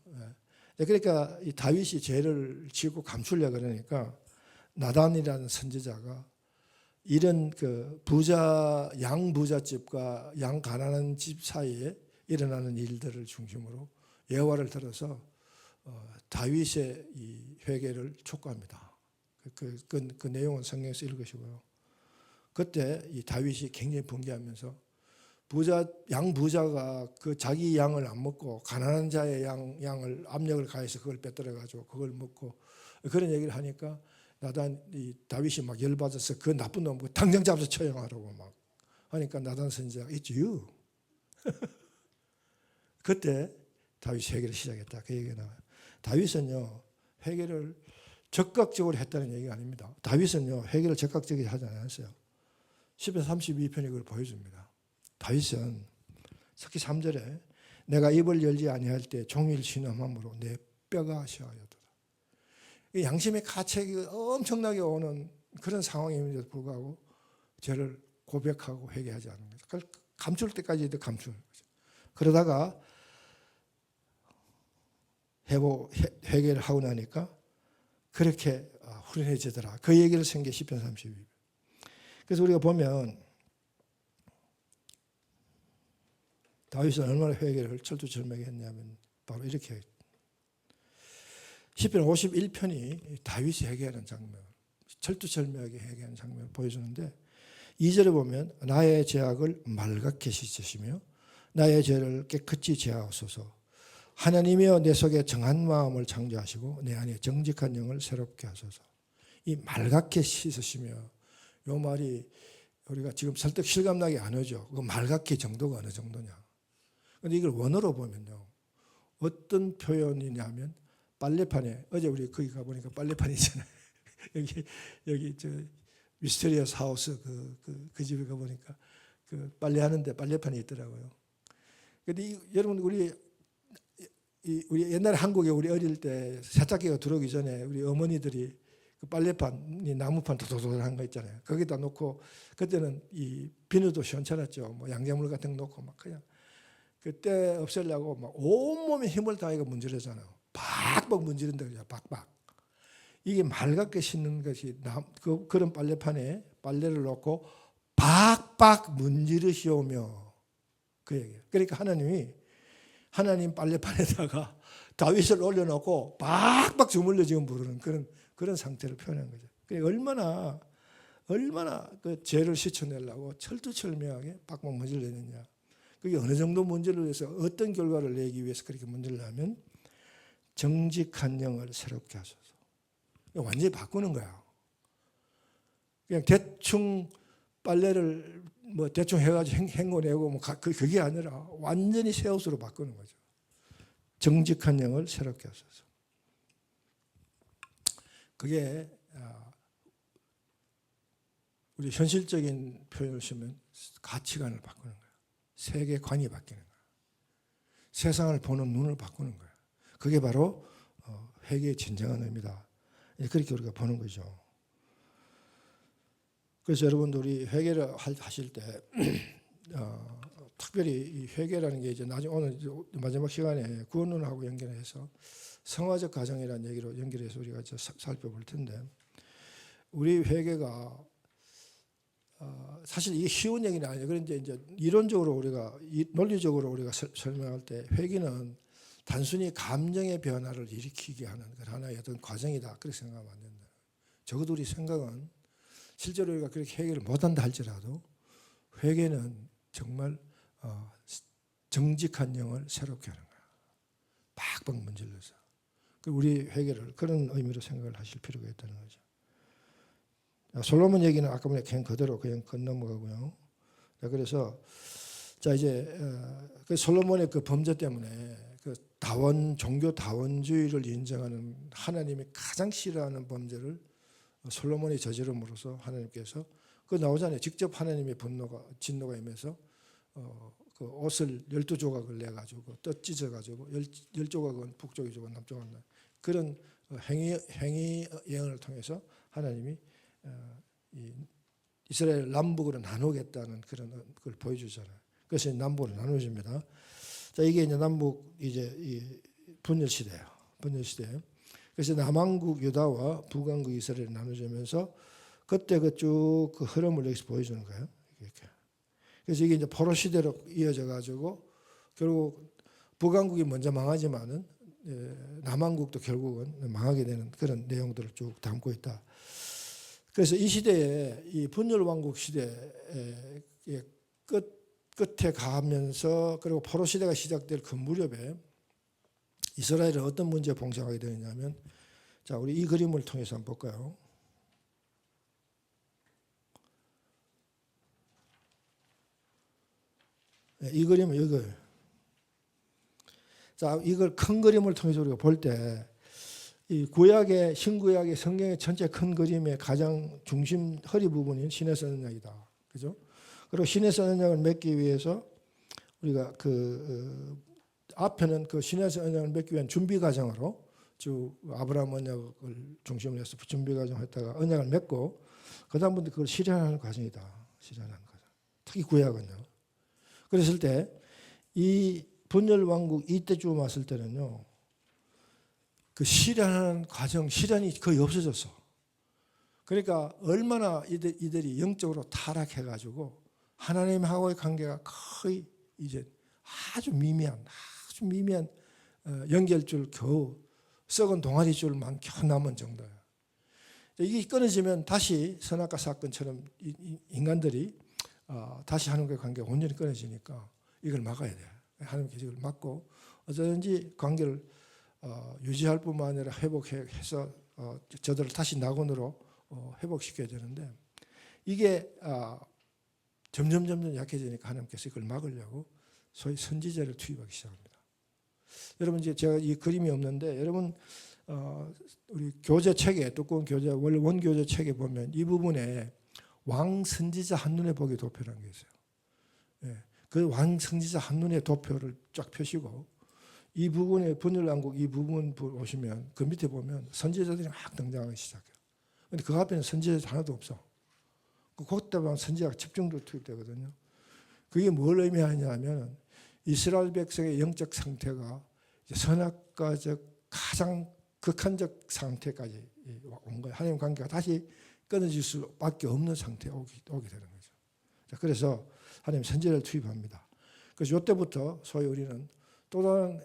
그러니까 이 다윗이 죄를 지고 감추려 그러니까 나단이라는 선지자가 이런 그 양 부잣집과 양 가난한 집 사이에 일어나는 일들을 중심으로 예화를 들어서 다윗의 이 회개를 촉구합니다. 그 내용은 성경에서 읽으시고요. 그때 이 다윗이 굉장히 분개하면서 양 부자가 그 자기 양을 안 먹고 가난한 자의 양을 압력을 가해서 그걸 빼들어 가지고 그걸 먹고 그런 얘기를 하니까 다윗이 막 열받아서 그 나쁜 놈 당장 잡아서 처형하라고 막 하니까 나단 선지자가 It's you. 그때 다윗이 회개를 시작했다. 그 얘기가 나와요. 다윗은요 회개를 적극적으로 했다는 얘기가 아닙니다. 다윗은요 회개를 적극적이게 하지 않았어요. 시편 32편이 그걸 보여줍니다. 다윗은 특히 3절에 내가 입을 열지 아니할 때 종일 신음함으로 내 뼈가 시하였도다. 양심의 가책이 엄청나게 오는 그런 상황임에도 불구하고 죄를 고백하고 회개하지 않는 거죠. 그걸 감출 때까지도 감추는 거죠. 그러다가 회개를 하고 나니까 그렇게 후련해지더라. 그 얘기를 쓴 게 시편 32편. 그래서 우리가 보면 다윗은 얼마나 회개를 철두철미하게 했냐면 바로 이렇게 시편 51편이 다윗이 회개하는 장면, 철두철미하게 회개하는 장면을 보여주는데 2절에 보면 나의 죄악을 말갛게 씻으시며 나의 죄를 깨끗이 제하옵소서. 하나님이여 내 속에 정한 마음을 창조하시고 내 안에 정직한 영을 새롭게 하소서. 이 말갛게 씻으시며 이 말이 우리가 지금 설득 실감나게 안 오죠. 그 말갛게 정도가 어느 정도냐. 그런데 이걸 원어로 보면요. 어떤 표현이냐면 빨래판에 어제 우리 거기 가보니까 빨래판이 있잖아요. 여기 저 미스테리어스 하우스 그 집에 가보니까 그 빨래하는데 빨래판이 있더라고요. 근데 여러분 우리 옛날에 한국에 우리 어릴 때 세탁기가 들어오기 전에 우리 어머니들이 그 빨래판이 나무판 도도도한 거 있잖아요. 거기다 놓고 그때는 이 비누도 시원찮았죠. 뭐 양재물 같은 거 놓고 막 그냥 그때 없애려고 막 온몸에 힘을 다해서 문지르잖아요. 박박 문지른다 그래요. 박박. 이게 말갛게 씻는 것이 그런 빨래판에 빨래를 놓고 박박 문지르시오며 그 얘기예요. 그러니까 하나님 빨래판에다가 다윗을 올려놓고 박박 주물러 지금 부르는 그런 상태를 표현한 거죠. 그러니까 얼마나 그 죄를 씻어내려고 철두철미하게 박박 문질렀느냐. 그게 어느 정도 문제를 해서 어떤 결과를 내기 위해서 그렇게 문제를 하면 정직한 영을 새롭게 하소서. 완전히 바꾸는 거야. 그냥 대충 빨래를 뭐 대충 해가지고 헹궈내고 뭐 그게 아니라 완전히 새 옷으로 바꾸는 거죠. 정직한 영을 새롭게 하소서. 그게 우리 현실적인 표현을 쓰면 가치관을 바꾸는 거예요. 세계관이 바뀌는 거예요. 세상을 보는 눈을 바꾸는 거예요. 그게 바로 회개의 진정한 의미다. 그렇게 우리가 보는 거죠. 그래서 여러분들 우리 회개를 하실 때 특별히 이 회개라는 게 이제 나중에 오늘 마지막 시간에 구원론하고 연결해서 성화적 가정이라는 얘기로 연결해서 우리가 이제 살펴볼 텐데 우리 회개가 사실 이게 쉬운 얘기는 아니에요. 그런데 이제 이론적으로 논리적으로 우리가 설명할 때 회개는 단순히 감정의 변화를 일으키게 하는 하나의 어떤 과정이다. 그렇게 생각하면 안 된다. 적어도 우리 생각은 실제로 우리가 그렇게 회개를 못한다 할지라도 회개는 정말 정직한 영을 새롭게 하는 거야. 박박 문질러서. 우리 회개를 그런 의미로 생각을 하실 필요가 있다는 거죠. 솔로몬 얘기는 아까 보니 그대로 그냥 건너가고요. 그래서 자 이제 그 솔로몬의 그 범죄 때문에 그 종교 다원주의를 인정하는 하나님이 가장 싫어하는 범죄를 솔로몬이 저지름으로써 하나님께서 그 나오잖아요. 직접 하나님의 진노가 임해서 그 옷을 12조각을 내가지고 떡 찢어가지고 10조각은 북쪽이 주고 남쪽은 그런 행위 예언을 통해서 하나님이 이스라엘 남북으로 나누겠다는 그런 걸 보여주잖아요. 그래서 남북으로 나누어집니다. 자 이게 이제 남북 이제 이 분열 시대예요. 분열 시대. 그래서 남왕국 유다와 북왕국 이스라엘이 나누어지면서 그때 쭉 그 흐름을 여기서 보여주는 거예요. 이렇게. 그래서 이게 이제 포로 시대로 이어져 가지고 결국 북왕국이 먼저 망하지만은 남왕국도 결국은 망하게 되는 그런 내용들을 쭉 담고 있다. 그래서 이 시대에 이 분열 왕국 시대의 끝에 가면서 그리고 포로 시대가 시작될 그 무렵에 이스라엘은 어떤 문제에 봉착하게 되느냐면 자 우리 이 그림을 통해서 한번 볼까요? 이 그림은 이걸 자 이걸 큰 그림을 통해서 우리가 볼 때 이 구약의 신구약의 성경의 전체 큰 그림의 가장 중심 허리 부분인 신에서 언약이다. 그죠? 그리고 신에서 언약을 맺기 위해서 우리가 앞에는 그 신에서 언약을 맺기 위한 준비 과정으로 쭉 아브라함 언약을 중심으로 해서 준비 과정을 했다가 언약을 맺고 그다음부터 그걸 실현하는 과정이다. 실현하는 과정. 특히 구약은요. 그랬을 때 이 분열 왕국 이때쯤 왔을 때는요. 그 실현하는 과정, 실현이 거의 없어졌어. 그러니까 얼마나 이들이 영적으로 타락해가지고 하나님하고의 관계가 거의 이제 아주 미미한 연결줄 겨우 썩은 동아리줄만 겨우 남은 정도예요. 이게 끊어지면 다시 선악과 사건처럼 인간들이 다시 하나님과의 관계가 온전히 끊어지니까 이걸 막아야 돼. 하나님께서 이걸 막고 어쩌든지 관계를 유지할 뿐만 아니라 회복해서 저들을 다시 낙원으로 회복시켜야 되는데 이게 점점 약해지니까 하나님께서 이걸 막으려고 소위 선지자를 투입하기 시작합니다. 여러분 이제 제가 이 그림이 없는데 여러분 우리 교재 책에 두꺼운 교재 원래 원교재 책에 보면 이 부분에 왕 선지자 한눈에 보기 도표라는 게 있어요. 예, 그 왕 선지자 한눈에 도표를 쫙 펴시고 이 부분에 분열왕국 이 부분 보시면 그 밑에 보면 선지자들이 막 등장하기 시작해요. 그런데 그 앞에는 선지자 하나도 없어. 그때만 선지자가 집중적으로 투입되거든요. 그게 뭘 의미하냐 하면 이스라엘 백성의 영적 상태가 선악과적 가장 극한적 상태까지 온 거예요. 하나님 관계가 다시 끊어질 수밖에 없는 상태에 오게 되는 거죠. 자, 그래서 하나님 선지자를 투입합니다. 그래서 이때부터 소위 우리는 또 다른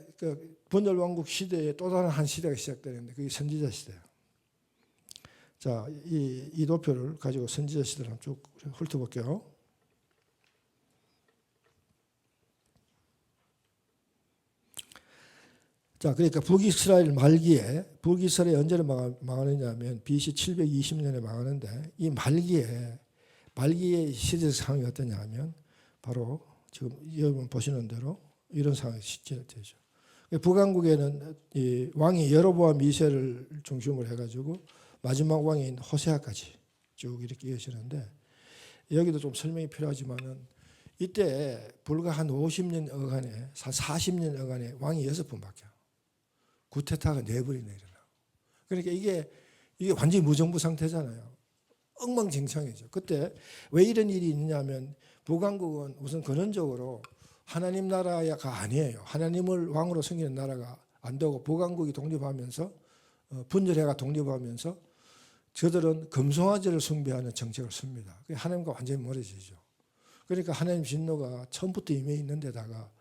분열 왕국 시대에 또 다른 한 시대가 시작되는데 그게 선지자 시대예요. 자, 이 도표를 가지고 선지자 시대를 한번 쭉 훑어볼게요. 자, 그러니까 북이스라엘 말기에 북이스라엘이 언제 망하느냐 하면 BC 720년에 망하는데 이 말기의 시대 상황이 어떠냐 하면 바로 지금 여러분 보시는 대로 이런 상황이 되죠. 북왕국에는 이 왕이 여로보암 2세를 중심으로 해가지고 마지막 왕인 호세아까지 쭉 이렇게 이어지는데 여기도 좀 설명이 필요하지만은 이때 불과 한 50년 어간에 한 40년 어간에 왕이 6번 바뀌어요. 구테타가 4번이나 일어나고. 그러니까 이게 완전히 무정부 상태잖아요. 엉망진창이죠. 그때 왜 이런 일이 있느냐면 북왕국은 우선 근원적으로 하나님 나라가 아니에요. 하나님을 왕으로 섬기는 나라가 안 되고 북왕국이 독립하면서 분열해가 독립하면서 저들은 금송아지를 숭배하는 정책을 씁니다. 하나님과 완전히 멀어지죠. 그러니까 하나님 진노가 처음부터 임해 있는 데다가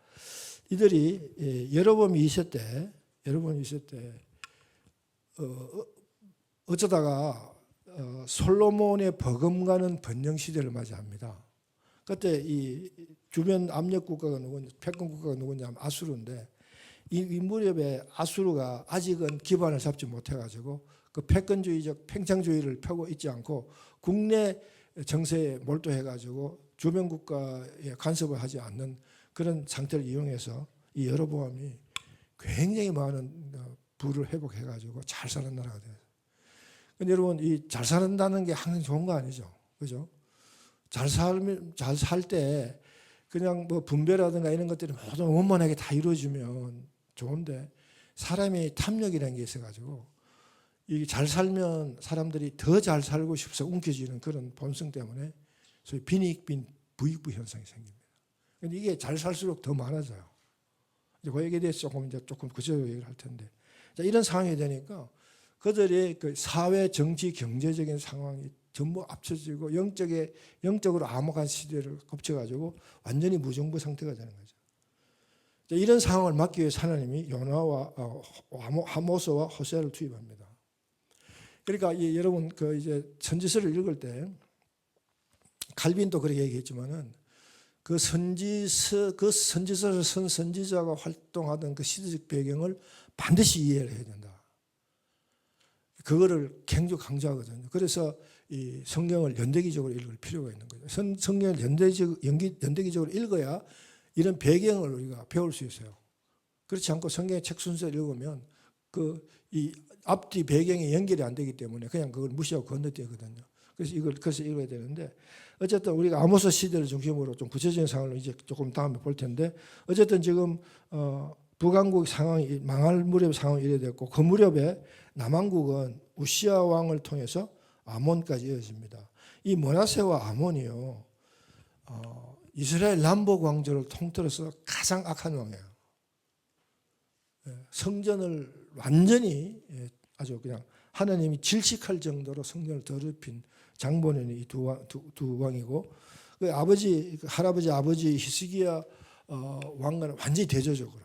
이들이 여로보암 2세 때 어쩌다가 솔로몬의 버금가는 번영 시대를 맞이합니다. 그때 이 주변 압력 국가가 누구냐, 패권 국가가 누구냐 하면 아수르인데 이 무렵에 아수르가 아직은 기반을 잡지 못해가지고 그 패권주의적 팽창주의를 펴고 있지 않고 국내 정세에 몰두해가지고 주변 국가에 간섭을 하지 않는 그런 상태를 이용해서 이 여로보암이 굉장히 많은 부를 회복해가지고 잘 사는 나라가 돼요. 근데 여러분 이 잘 산다는 게 항상 좋은 거 아니죠, 그죠? 잘 살 때 그냥 뭐 분배라든가 이런 것들이 모두 원만하게 다 이루어지면 좋은데 사람이 탐욕이라는 게 있어가지고 이 잘 살면 사람들이 더 잘 살고 싶어서 움켜쥐는 그런 본성 때문에 소위 빈익빈 부익부 현상이 생깁니다. 근데 이게 잘 살수록 더 많아져요. 이제 그 얘기에 대해서 조금 구체적으로 얘기를 할 텐데, 자, 이런 상황이 되니까 그들의 그 사회, 정치, 경제적인 상황이 전부 합쳐지고 영적으로 암흑한 시대를 겹쳐가지고 완전히 무정부 상태가 되는 거죠. 자, 이런 상황을 막기 위해서 하나님이 요나와 아모스와 호세아를 투입합니다. 그러니까 여러분 그 이제 선지서를 읽을 때 칼빈도 그렇게 얘기했지만은 그 선지서를 쓴 선지자가 활동하던 그 시대적 배경을 반드시 이해를 해야 된다. 그거를 굉장히 강조하거든요. 그래서 이 성경을 연대기적으로 읽을 필요가 있는 거죠. 성경을 연대기적으로 읽어야 이런 배경을 우리가 배울 수 있어요. 그렇지 않고 성경의 책 순서를 읽으면 이 앞뒤 배경이 연결이 안 되기 때문에 그냥 그걸 무시하고 건너뛰거든요. 그래서 읽어야 되는데, 어쨌든 우리가 아모스 시대를 중심으로 좀 구체적인 상황을 이제 조금 다음에 볼 텐데, 어쨌든 지금 북왕국 상황이 망할 무렵 상황이 이래 됐고, 그 무렵에 남왕국은 우시아 왕을 통해서 아몬까지 이어집니다. 이 므낫세와 아몬이요, 이스라엘 남북 왕조를 통틀어서 가장 악한 왕이에요. 성전을 완전히 아주 그냥 하나님이 질식할 정도로 성전을 더럽힌 장본인이 이 두 왕이고, 그 할아버지 아버지 히스기야 왕과는 완전히 대조적으로.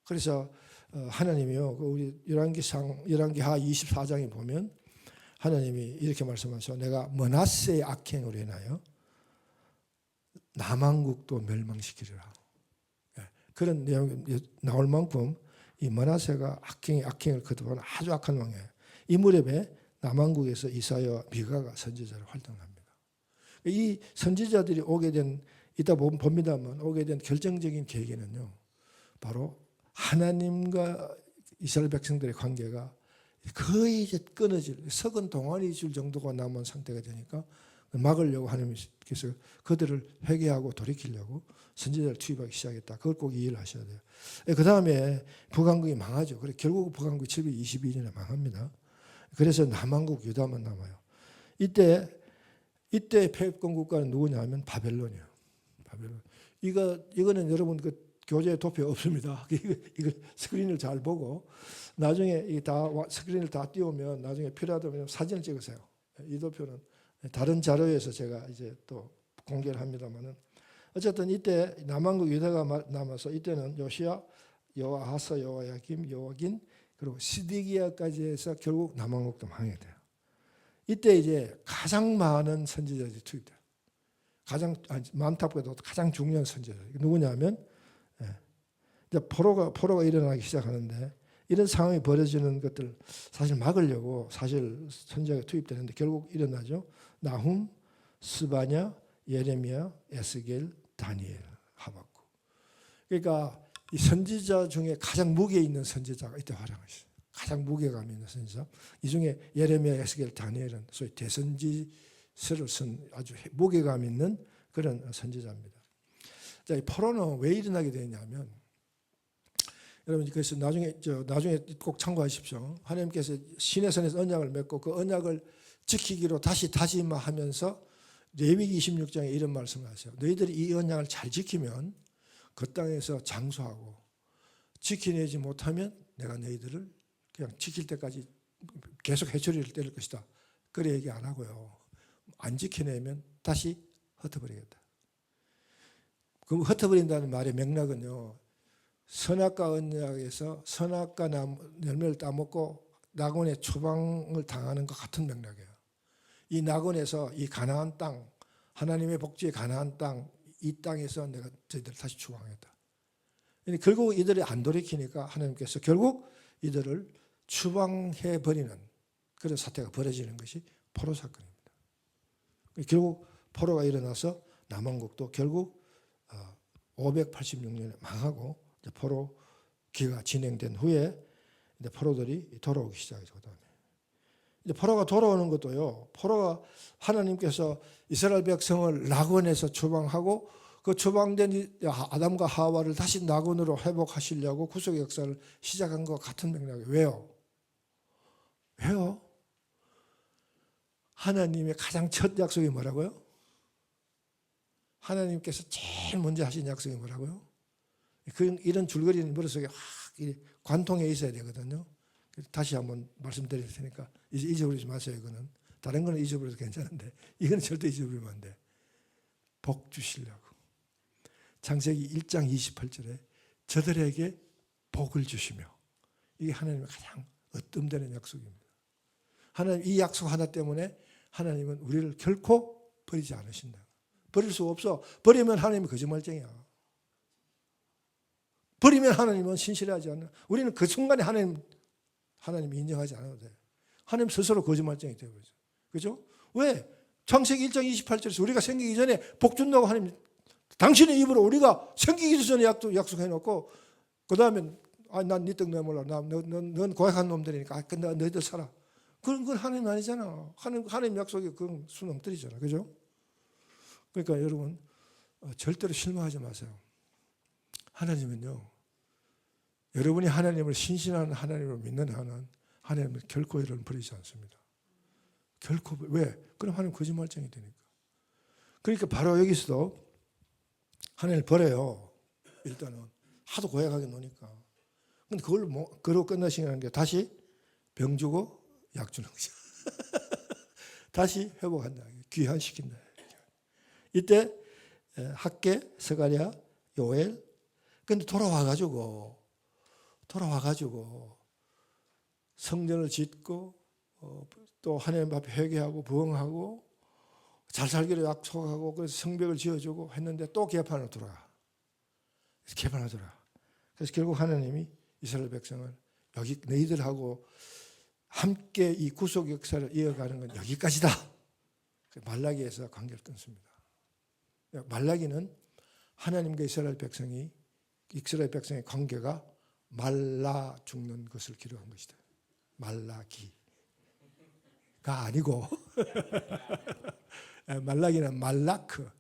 그래서 하나님이요, 우리 열왕기하 24장에 보면 하나님이 이렇게 말씀하셔. 내가 므낫세의 악행으로 인하여 남왕국도 멸망시키리라. 그런 내용이 나올 만큼 이 므낫세가 악행을 거듭한 아주 악한 왕이에요. 이 무렵에 남왕국에서 이사야와 미가가 선지자로 활동합니다. 이 선지자들이 오게 된, 이따 봅니다만 오게 된 결정적인 계기는요, 바로 하나님과 이스라엘 백성들의 관계가 거의 이제 끊어질, 석은 동안이 줄 정도가 남은 상태가 되니까 막으려고 하나님께서 그들을 회개하고 돌이키려고 선지자를 투입하기 시작했다. 그걸 꼭 이해를 하셔야 돼요. 그 다음에 북왕국이 망하죠. 그래 결국 북왕국이 722년에 망합니다. 그래서 남왕국 유다만 남아요. 이때 패권 국가는 누구냐면 바벨론이에요. 바벨론. 이거는 여러분 교재에 도표 없습니다. 이거 스크린을 잘 보고 나중에 스크린을 다 띄우면 나중에 필요하다면 사진을 찍으세요. 이 도표는 다른 자료에서 제가 이제 또 공개를 합니다만은, 어쨌든 이때 남왕국 유다가 남아서 이때는 요시야, 여호아하스, 여호야김, 여호긴, 그리고 시드기야까지 해서 결국 남왕국도 망하게 돼요. 이때 이제 가장 많은 선지자들이 투입돼요. 많다고도 가장 중요한 선지자 누구냐면, 이제 포로가 일어나기 시작하는데, 이런 상황이 벌어지는 것들 사실 막으려고 사실 선지자가 투입되는데 결국 일어나죠. 나훔, 스바냐, 예레미야, 에스겔, 다니엘, 하박국. 그러니까 이 선지자 중에 가장 무게 있는 선지자가 이때 활약하셨어요. 가장 무게감 있는 선지자. 이 중에 예레미야, 에스겔, 다니엘은 소위 대선지서를 쓴 아주 무게감 있는 그런 선지자입니다. 자, 이 포로는 왜 일어나게 되냐면, 여러분 그래서 나중에 꼭 참고하십시오. 하나님께서 시내산에서 언약을 맺고 그 언약을 지키기로 다시 다짐하면서 레위기 26장에 이런 말씀을 하세요. 너희들이 이 언약을 잘 지키면 그 땅에서 장수하고, 지키내지 못하면 내가 너희들을 그냥 지킬 때까지 계속 해초리를 때릴 것이다. 그래 얘기 안 하고요. 안 지켜내면 다시 흩어버리겠다. 그럼 흩어버린다는 말의 맥락은요, 선악과 언약에서 선악과 열매를 따먹고 낙원의 추방을 당하는 것 같은 맥락이에요. 이 낙원에서 이 가나안 땅, 하나님의 복지의 가나안 땅, 이 땅에서 내가 저희들을 다시 추방하겠다. 결국 이들이 안 돌이키니까 하나님께서 결국 이들을 추방해버리는 그런 사태가 벌어지는 것이 포로 사건입니다. 결국 포로가 일어나서 남왕국도 결국 586년에 망하고 포로 기가 진행된 후에 포로들이 돌아오기 시작하죠. 그다음에 이제 포로가 돌아오는 것도요. 포로가 하나님께서 이스라엘 백성을 낙원에서 추방하고 그 추방된 아담과 하와를 다시 낙원으로 회복하시려고 구속의 역사를 시작한 것 같은 맥락이에요. 왜요? 하나님의 가장 첫 약속이 뭐라고요? 하나님께서 제일 먼저 하신 약속이 뭐라고요? 이런 줄거리는 머릿속에 관통해 있어야 되거든요. 다시 한번 말씀드릴 테니까 잊어버리지 마세요. 이거는 다른 거는 잊어버려도 괜찮은데 이건 절대 잊어버리면 안 돼. 복 주시려고. 창세기 1장 28절에 저들에게 복을 주시며, 이게 하나님의 가장 으뜸되는 약속입니다. 하나님 이 약속 하나 때문에 하나님은 우리를 결코 버리지 않으신다. 버릴 수 없어. 버리면 하나님이 거짓말쟁이야. 버리면 하나님은 신실하지 않아. 우리는 그 순간에 하나님 인정하지 않아도 돼. 하나님 스스로 거짓말쟁이 되어버리죠. 그렇죠? 왜? 창세기 1장 28절에서 우리가 생기기 전에 복 준다고 하나님, 당신의 입으로 우리가 생기기 전에 약속해놓고 그 다음에 난 네 떡 내몰라. 넌 고약한 놈들이니까. 근데 너희들 살아. 그런 건 하나님 아니잖아. 하나님 약속이 그건 순 엉터리잖아. 그죠? 그러니까 여러분 절대로 실망하지 마세요. 하나님은요. 여러분이 하나님을 신실한 하나님을 믿는 한은 하나님은 결코 여러분을 버리지 않습니다. 결코. 왜? 그럼 하나님 거짓말쟁이 되니까. 그러니까 바로 여기서도 하나님을 버려요. 일단은 하도 고약하게 노니까. 근데 그걸 그러고 끝나시는 게 다시 병 주고 약 주는 거죠. 다시 회복한다. 귀환시킨다. 이때 학개, 스가랴, 요엘. 근데 돌아와가지고 성전을 짓고 또 하나님 앞에 회개하고 부응하고 잘 살기로 약속하고 그래서 성벽을 지어주고 했는데 또 개판으로 돌아가. 그래서 결국 하나님이 이스라엘 백성을 여기 너희들하고 함께 이 구속 역사를 이어가는 건 여기까지다. 말라기에서 관계를 끊습니다. 말라기는 하나님과 이스라엘 백성의 관계가 말라 죽는 것을 기록한 것이다. 말라기가 아니고 말라기는 말라크,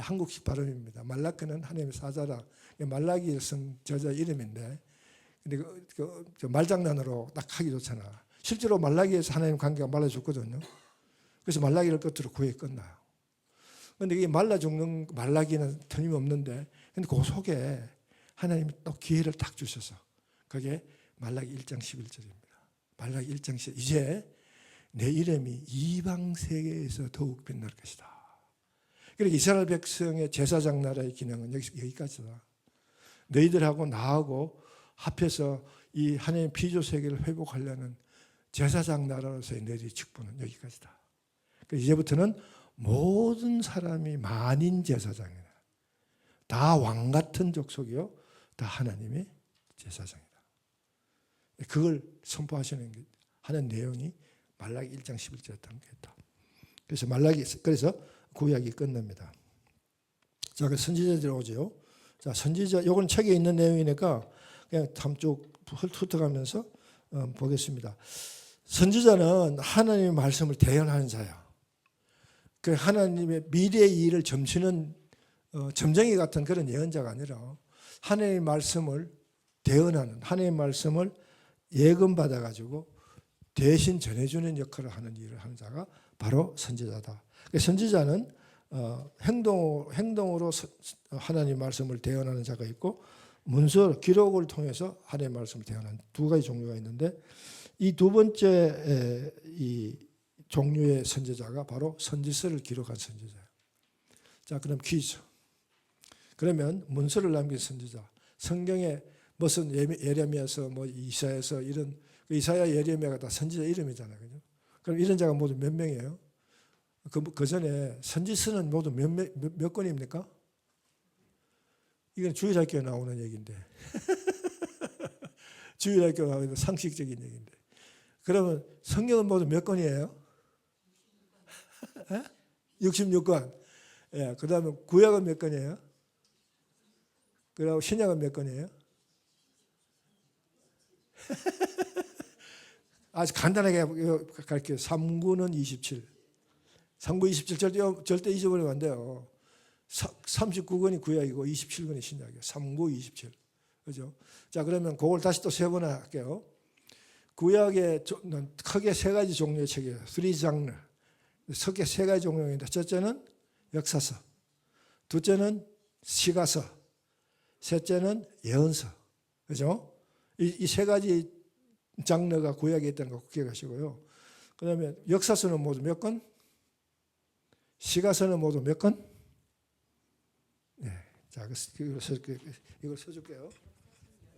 한국식 발음입니다. 말라크는 하나님의 사자라. 말라기 쓴 저자 이름인데, 근데 그 말장난으로 딱 하기 좋잖아. 실제로 말라기에서 하나님 관계가 말라 죽거든요. 그래서 말라기를 끝으로 구획이 끝나요. 그런데 이게 말라 죽는 말라기는 틀림없는데, 근데 그 속에 하나님이 또 기회를 딱 주셔서 그게 말라기 1장 11절입니다. 말라기 1장 11절. 이제 내 이름이 이방 세계에서 더욱 빛날 것이다. 그러니까 이스라엘 백성의 제사장 나라의 기능은 여기까지다. 너희들하고 나하고 합해서 이 하나님의 피조 세계를 회복하려는 제사장 나라로서의 너희들의 직분은 여기까지다. 그러니까 이제부터는 모든 사람이 만인 제사장이다. 다 왕 같은 족속이요. 다 하나님의 제사장이다. 그걸 선포하시는 게 하는 내용이 말라기 1장 11절에 담겨있다. 그래서 구약이 끝납니다. 자, 그 선지자들이 오죠. 자, 선지자, 요건 책에 있는 내용이니까 그냥 한쪽 훑어가면서 보겠습니다. 선지자는 하나님의 말씀을 대언하는 자야. 그 하나님의 미래의 일을 점치는 점쟁이 같은 그런 예언자가 아니라 하나님의 말씀을 대언하는, 하나님의 말씀을 예금받아가지고 대신 전해주는 역할을 하는 일을 하는 자가 바로 선지자다. 선지자는 행동으로 하나님의 말씀을 대언하는 자가 있고 문서, 기록을 통해서 하나님의 말씀을 대언하는 두 가지 종류가 있는데 이 두 번째 이 종류의 선지자가 바로 선지서를 기록한 선지자예요. 자, 그럼 퀴즈. 그러면 문서를 남긴 선지자, 성경에 무슨 예레미야서, 뭐 이사야서 이런 이사야, 예레미야가 다 선지자 이름이잖아요, 그죠? 그럼 이런 자가 모두 몇 명이에요? 그 전에 선지서는 모두 몇 권입니까? 이건 주일학교에 나오는 얘기인데, 주일학교에 나오는 상식적인 얘기인데, 그러면 성경은 모두 몇 권이에요? 66권. 예, 그 다음에 구약은 몇 권이에요? 그리고 신약은 몇 권이에요? 아주 간단하게 갈게요. 3구는 27. 3구 27 절대 잊어버리면 안 돼요. 39권이 구약이고 27권이 신약이에요. 3구 27. 그죠? 자, 그러면 그걸 다시 또 세 번 할게요. 구약에 크게 세 가지 종류의 책이에요. 3장르. 크게 세 가지 종류인데 첫째는 역사서, 둘째는 시가서, 셋째는 예언서. 그죠? 이 세 가지 장르가 구약에 있다는 거 기억하시고요. 그 다음에 역사서는 모두 몇 권? 시가서는 모두 몇 권? 네. 자, 이걸 써줄게요.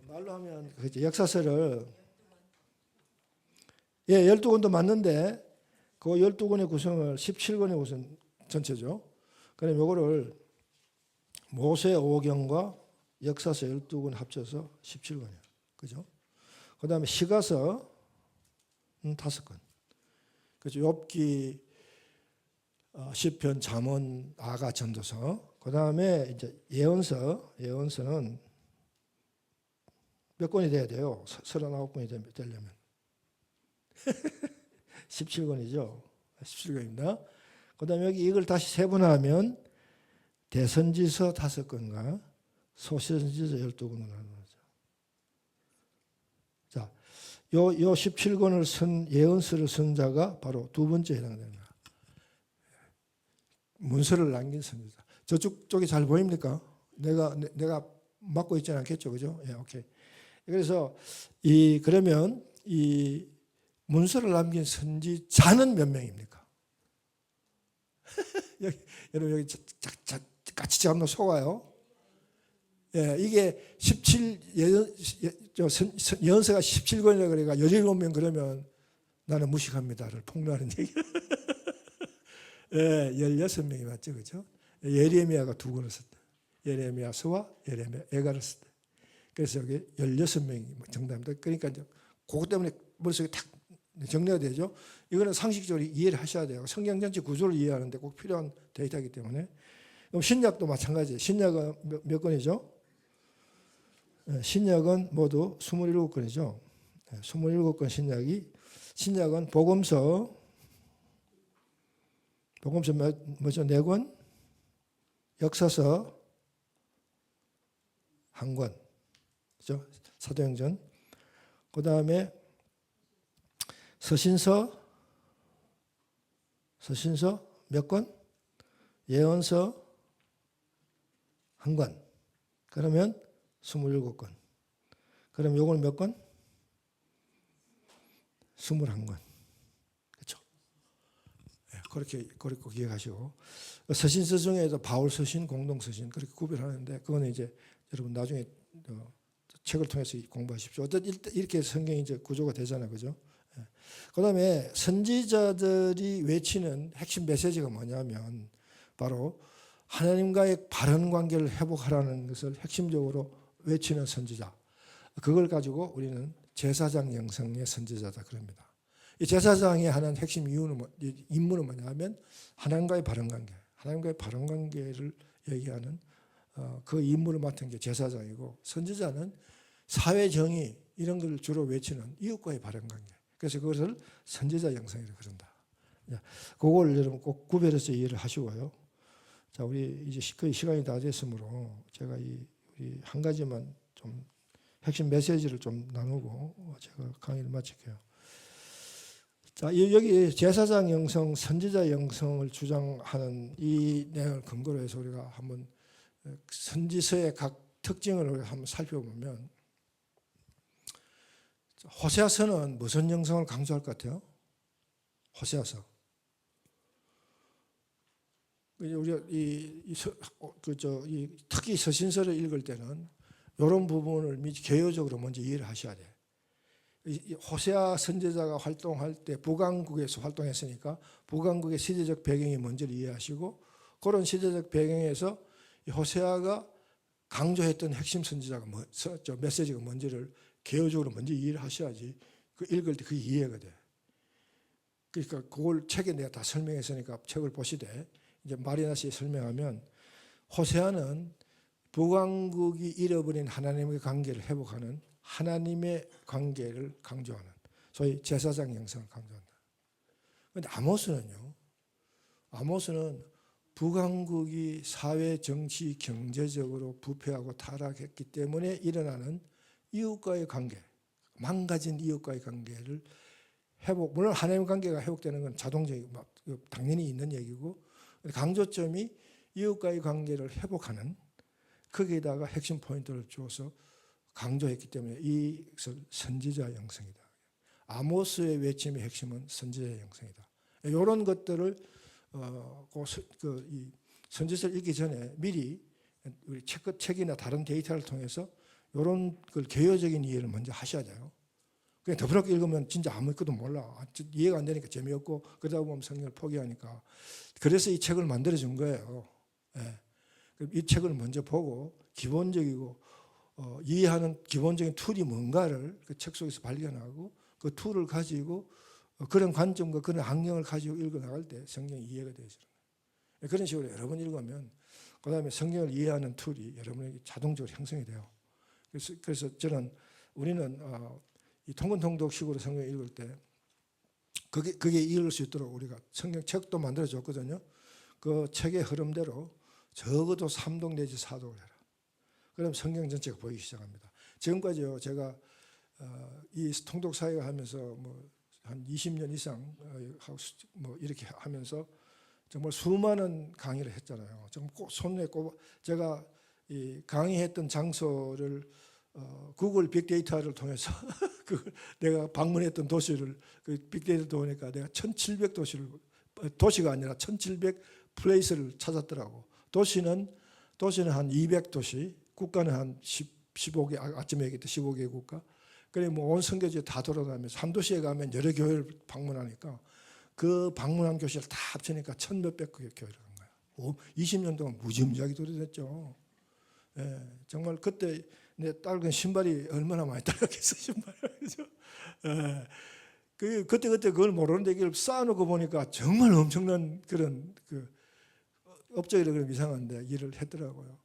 말로 하면 역사서를 12권도 맞는데 그 12권의 구성을 17권의 구성 전체죠. 그럼 이거를 모세 5경과 역사서 12권 합쳐서 17권이에요. 그죠? 그 다음에 시가서 5권. 그죠? 욥기, 시편, 잠언, 아가, 전도서. 그 다음에 이제 예언서는 몇 권이 돼야 돼요? 39권이 되려면. 17권이죠. 17권입니다. 그 다음에 여기 이걸 다시 세분화하면 대선지서 5권과 소선지서 12권으로 나누죠. 자, 요 17권을 쓴 예언서를 쓴 자가 바로 두 번째 해당되는 거야. 문서를 남긴 선지자. 저쪽 쪽이 잘 보입니까? 내가 맡고 있지는 않겠죠, 그죠? 예, 오케이. 그래서 그러면 이 문서를 남긴 선지자는 몇 명입니까? 여러분 여기 같이 잡는 속아요. 예, 이게 17 예언서가 17권이라 그래가 17명 그러면 나는 무식합니다를 폭로하는 얘기. 예, 16명이 맞죠, 그죠? 예레미야가 2권을 썼다. 예레미야서와 예레미야를 썼다. 그래서 여기 16명이 정답입니다. 그러니까 이제 그것 때문에 머릿속에 탁 정리가 되죠. 이거는 상식적으로 이해를 하셔야 돼요. 성경 전체 구조를 이해하는데 꼭 필요한 데이터이기 때문에. 그럼 신약도 마찬가지예요. 신약은 몇 권이죠? 신약은 모두 27권이죠. 27권 신약은 복음서 뭐죠? 4권, 역사서 1권, 그죠? 사도행전. 그 다음에 서신서 몇 권? 예언서 1권. 그러면 27권. 그럼 요거는 몇 권? 21권. 그렇죠? 네, 그렇게 기억하시고. 서신서 중에서 바울 서신, 공동 서신 그렇게 구별하는데 그거는 이제 여러분 나중에 책을 통해서 공부하십시오. 어쨌든 이렇게 성경이 이제 구조가 되잖아요. 그죠? 그 다음에 선지자들이 외치는 핵심 메시지가 뭐냐면 바로 하나님과의 바른 관계를 회복하라는 것을 핵심적으로 외치는 선지자. 그걸 가지고 우리는 제사장 영성의 선지자다 그럽니다. 이 제사장이 하는 핵심 임무는 뭐냐면 하나님과의 바른 관계, 하나님과의 바른 관계를 얘기하는 그 임무를 맡은 게 제사장이고 선지자는 사회 정의 이런 걸 주로 외치는 이웃과의 바른 관계. 그래서 그것을 선지자 영성이라고 그런다. 그걸 여러분 꼭 구별해서 이해를 하시고요. 자, 우리 이제 거의 시간이 다 됐으므로 제가 우리 한 가지만 좀 핵심 메시지를 좀 나누고 제가 강의를 마칠게요. 자, 여기 제사장 영성, 선지자 영성을 주장하는 이 내용을 근거로 해서 우리가 한번 선지서의 각 특징을 한번 살펴보면 호세아서는 무슨 영성을 강조할 것 같아요? 호세아서. 우리가 특히 서신서를 읽을 때는 이런 부분을 개요적으로 먼저 이해를 하셔야 돼요. 호세아 선지자가 활동할 때 북왕국에서 활동했으니까 북왕국의 시대적 배경이 뭔지를 이해하시고 그런 시대적 배경에서 호세아가 강조했던 핵심 선지자가 메시지가 뭔지를 개요적으로 먼저 이해를 하셔야지 그 읽을 때 그게 이해가 돼. 그러니까 그걸 책에 내가 다 설명했으니까 책을 보시되 이제 마리나스에 설명하면 호세아는 북왕국이 잃어버린 하나님의 관계를 회복하는 하나님의 관계를 강조하는 소위 제사장 영성을 강조한다. 그런데 아모스는 북왕국이 사회, 정치, 경제적으로 부패하고 타락했기 때문에 일어나는 이웃과의 관계, 망가진 이웃과의 관계를 물론 하나님의 관계가 회복되는 건 자동적이고 당연히 있는 얘기고 강조점이 이웃과의 관계를 회복하는 거기에다가 핵심 포인트를 주어서 강조했기 때문에 이것을 선지자 영성이다. 아모스의 외침의 핵심은 선지자 영성이다. 이런 것들을 이 선지서를 읽기 전에 미리 우리 책이나 다른 데이터를 통해서 이런 걸 개요적인 이해를 먼저 하셔야 돼요. 그냥 더부럽게 읽으면 진짜 아무것도 몰라. 이해가 안 되니까 재미없고 그러다 보면 성경을 포기하니까. 그래서 이 책을 만들어준 거예요. 예. 이 책을 먼저 보고 기본적이고 이해하는 기본적인 툴이 뭔가를 그 책 속에서 발견하고 그 툴을 가지고 그런 관점과 그런 환경을 가지고 읽어나갈 때 성경이 이해가 되어지는 거예요. 그런 식으로 여러 번 읽으면 그 다음에 성경을 이해하는 툴이 여러분에게 자동적으로 형성이 돼요. 그래서 저는 우리는 이 통근통독식으로 성경 읽을 때 그게 읽을 수 있도록 우리가 성경 책도 만들어 줬거든요. 그 책의 흐름대로 적어도 3독 내지 4독을 해라. 그럼 성경 전체가 보이기 시작합니다. 지금까지요 제가 이 통독 사역을 하면서 뭐 한 20년 이상 뭐 이렇게 하면서 정말 수많은 강의를 했잖아요. 정말 손에 꼽아 제가 이 강의했던 장소를 구글 빅데이터를 통해서 내가 방문했던 도시를 그 빅데이터 보니까 내가 1,700도시를 도시가 아니라 1,700 플레이스를 찾았더라고. 도시는 한 200도시, 국가는 한 15개 아침에 얘기했던 15개 국가. 그래 뭐 온 선교지 다 돌아다니면서 한 도시에 가면 여러 교회를 방문하니까 그 방문한 교실을 다 합치니까 1,몇백 교회를 간 거야. 20년 동안 무지무지하게 돌아다녔죠. 예, 정말 그때 내 딸은 신발이 얼마나 많이 딸렸겠어 신발. 그죠? 예, 그때 그걸 모르는데 이걸 쌓아놓고 보니까 정말 엄청난 그런 업적이라 그러면 이상한데 일을 했더라고요.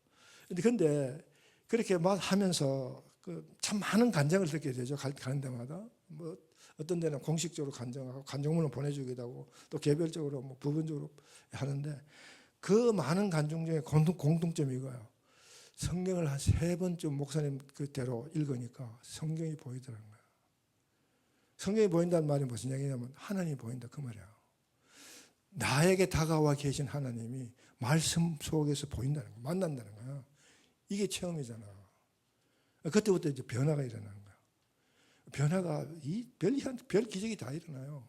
근데 그렇게 막 하면서 참 많은 간증을 듣게 되죠. 가는 데마다 뭐 어떤 데는 공식적으로 간증하고 간증문을 보내주기도 하고 또 개별적으로 뭐 부분적으로 하는데 그 많은 간증 중에 공통점이 이거예요. 성경을 한 3번쯤 목사님 그대로 읽으니까 성경이 보이더라는 거예요. 성경이 보인다는 말이 무슨 얘기냐면 하나님이 보인다 그 말이에요. 나에게 다가와 계신 하나님이 말씀 속에서 보인다는 거예요. 만난다는 거예요. 이게 체험이잖아. 그때부터 이제 변화가 일어나는 거예요. 변화가 별 기적이 다 일어나요.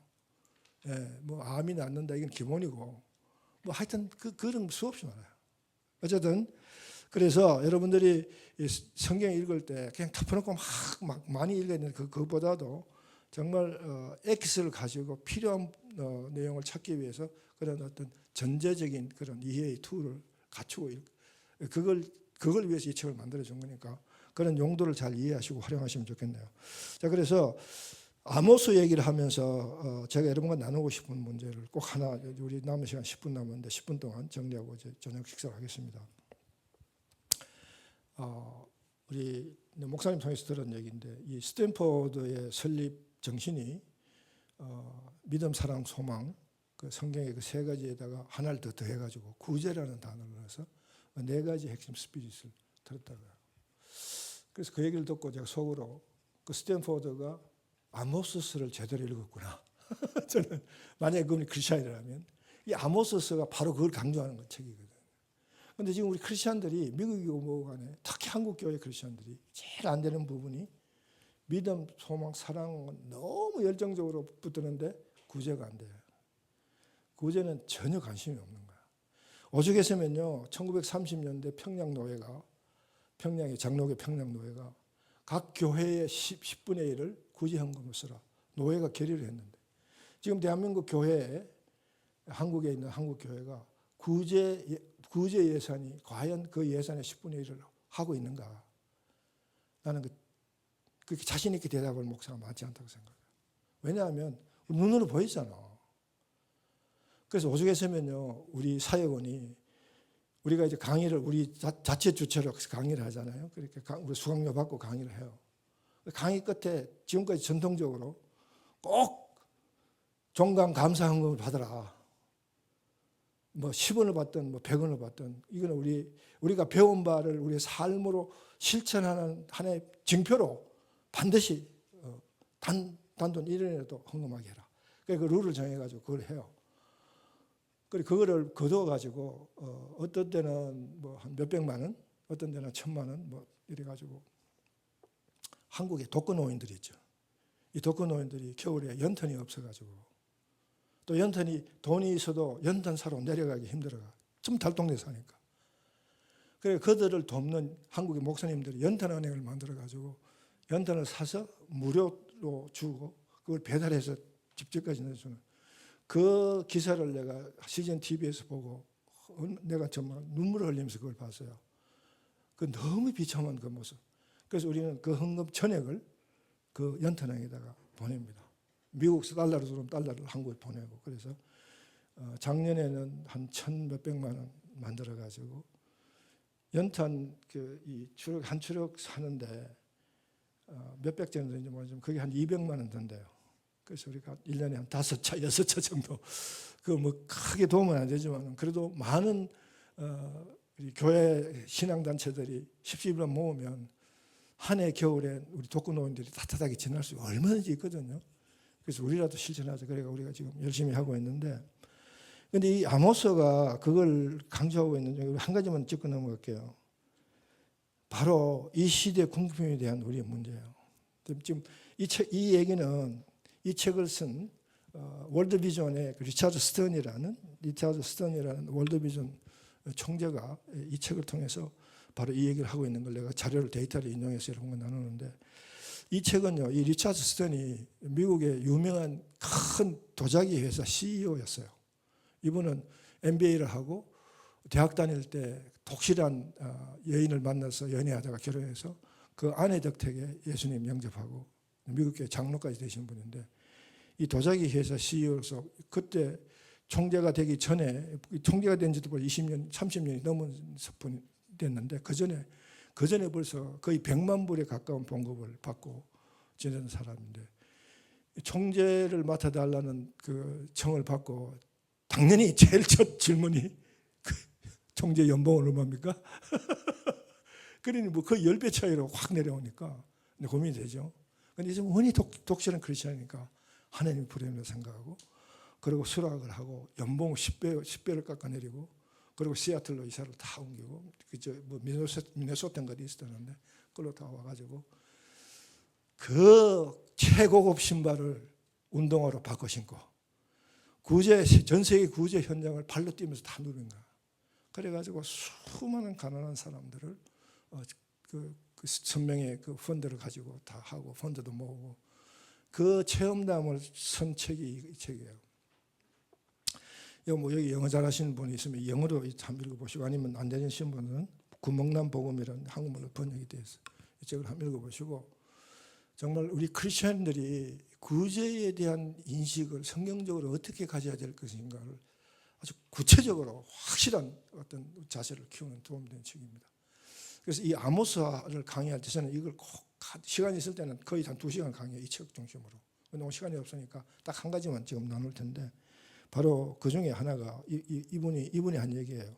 예, 뭐 암이 낫는다 이건 기본이고 뭐 하여튼 그런 수없이 많아요. 어쨌든 그래서 여러분들이 성경 읽을 때 그냥 덮어놓고 막 많이 읽어야 되는 그것보다도 정말 엑스를 가지고 필요한 내용을 찾기 위해서 그런 어떤 전제적인 그런 이해의 툴을 갖추고 그걸 위해서 이 책을 만들어 준 거니까 그런 용도를 잘 이해하시고 활용하시면 좋겠네요. 자, 그래서 아모스 얘기를 하면서 제가 여러분과 나누고 싶은 문제를 꼭 하나 우리 남은 시간 10분 남았는데 10분 동안 정리하고 이제 저녁 식사를 하겠습니다. 우리 목사님 통해서 들은 얘기인데 이 스탠포드의 설립 정신이 믿음, 사랑, 소망 그 성경의 그 3가지에다가 하나를 더 더해가지고 구제라는 단어를 넣어서 4가지 핵심 스피릿을 들었다고요. 그래서 그 얘기를 듣고 제가 속으로 그 스탠포드가 아모스서를 제대로 읽었구나. 저는 만약에 그분이 크리스찬이라면 이 아모스서가 바로 그걸 강조하는 책이거든요. 그런데 지금 우리 크리스찬들이 미국이고 뭐고 간에 특히 한국 교회 크리스찬들이 제일 안 되는 부분이 믿음, 소망, 사랑은 너무 열정적으로 붙드는데 구제가 안 돼요. 구제는 전혀 관심이 없는 거야. 오죽했으면요 1930년대 평양의 장로교 평양노회가 각 교회의 10분의 1을 구제헌금을 쓰라. 노회가 결의를 했는데 지금 대한민국 교회에 한국에 있는 한국교회가 구제 예산이 과연 그 예산의 10분의 1을 하고 있는가? 나는 그렇게 자신 있게 대답할 목사가 많지 않다고 생각해요. 왜냐하면 눈으로 보이잖아. 그래서 오죽했으면요 우리 사역원이 우리가 이제 강의를 우리 자체 주체로 강의를 하잖아요. 그렇게 우리 수강료 받고 강의를 해요. 강의 끝에 지금까지 전통적으로 꼭 종강 감사헌금을 받으라. 뭐 10원을 받든 뭐 100원을 받든 이거는 우리가 배운 바를 우리의 삶으로 실천하는 하나의 증표로 반드시 단돈 1원이라도 헌금하게 해라. 그래서 그 룰을 정해가지고 그걸 해요. 그리고 그거를 거둬가지고 어떤 때는 뭐 한 몇백만 원, 어떤 때는 1,000만 원, 뭐 이래가지고 한국에 독거노인들이 있죠. 이 독거노인들이 겨울에 연탄이 없어가지고 또 연탄이 돈이 있어도 연탄 사러 내려가기 힘들어가. 좀 달동네 사니까. 그래 그들을 돕는 한국의 목사님들이 연탄은행을 만들어가지고 연탄을 사서 무료로 주고 그걸 배달해서 집집까지 내주는 그 기사를 내가 CGN TV에서 보고 내가 정말 눈물을 흘리면서 그걸 봤어요. 그 너무 비참한 그 모습. 그래서 우리는 그 헌금 전액을 그 연탄행에다가 보냅니다. 미국에서 달러로 들어오면 달러를 한국에 보내고 그래서 작년에는 한 1,몇백만 원 만들어 가지고 연탄 이 추력 한 추력 사는데 몇백 정도 되는지 모르지만 그게 한 200만 원 든대요. 그래서 우리가 1년에 한 5차, 6차 정도 그 뭐 크게 도움은 안 되지만 그래도 많은 우리 교회 신앙단체들이 10만 모으면 한 해 겨울에 우리 독거노인들이 따뜻하게 지낼 수 얼마든지 있거든요. 그래서 우리라도 실천하자. 그래서 우리가 지금 열심히 하고 있는데, 근데 이 아모스가 그걸 강조하고 있는 중에 한 가지만 짚고 넘어갈게요. 바로 이 시대 궁핍에 대한 우리의 문제예요. 지금 이 얘기는 이 책을 쓴 월드비전의 리차드 스턴이라는 월드비전 총재가 이 책을 통해서 바로 이 얘기를 하고 있는 걸 내가 자료를 데이터를 인용해서 이런 거 나누는데, 이 책은요, 이 리차드 스턴이 미국의 유명한 큰 도자기 회사 CEO였어요. 이분은 MBA를 하고 대학 다닐 때 독실한 여인을 만나서 연애하다가 결혼해서 그 아내 덕택에 예수님 영접하고 미국교회 장로까지 되신 분인데, 이 도자기 회사 CEO로서 그때 총재가 되기 전에, 총재가 된 지도 벌써 20년, 30년이 넘은 분이 됐는데 그 전에 벌써 거의 100만 불에 가까운 봉급을 받고 지내는 사람인데, 총재를 맡아달라는 그 청을 받고 당연히 제일 첫 질문이 총재 연봉은 얼마입니까? 그러니 뭐 거의 10배 차이로 확 내려오니까 고민이 되죠. 근데 이제 원이 독실한 크리스천이니까 하나님 부름을 생각하고, 그리고 수락을 하고 연봉 10배를 깎아내리고, 그리고 시애틀로 이사를 다 옮기고, 그저 뭐 미네소타인가 있었다는데 그걸로 다 와가지고 그 최고급 신발을 운동화로 바꿔 신고 전 세계 구제 현장을 발로 뛰면서 다 누린 거야. 그래가지고 수많은 가난한 사람들을 그 선명의 그 펀드를 가지고 다 하고 펀드도 모으고, 그 체험담을 쓴 책이 이 책이에요. 여기 영어 잘하시는 분이 있으면 영어로 한번 읽어보시고, 아니면 안 되시는 분은 구멍난 복음이라는 한국말로 번역이 되어 있어요. 이 책을 한번 읽어보시고, 정말 우리 크리스천들이 구제에 대한 인식을 성경적으로 어떻게 가져야 될 것인가를 아주 구체적으로 확실한 어떤 자세를 키우는 도움이 되는 책입니다. 그래서 이 아모스를 강의할 때 저는 이걸 꼭 시간이 있을 때는 거의 한 2시간 강의해요. 이 책 중심으로. 근데 오늘 시간이 없으니까 딱 한 가지만 지금 나눌 텐데, 바로 그 중에 하나가 이분이 한 얘기예요.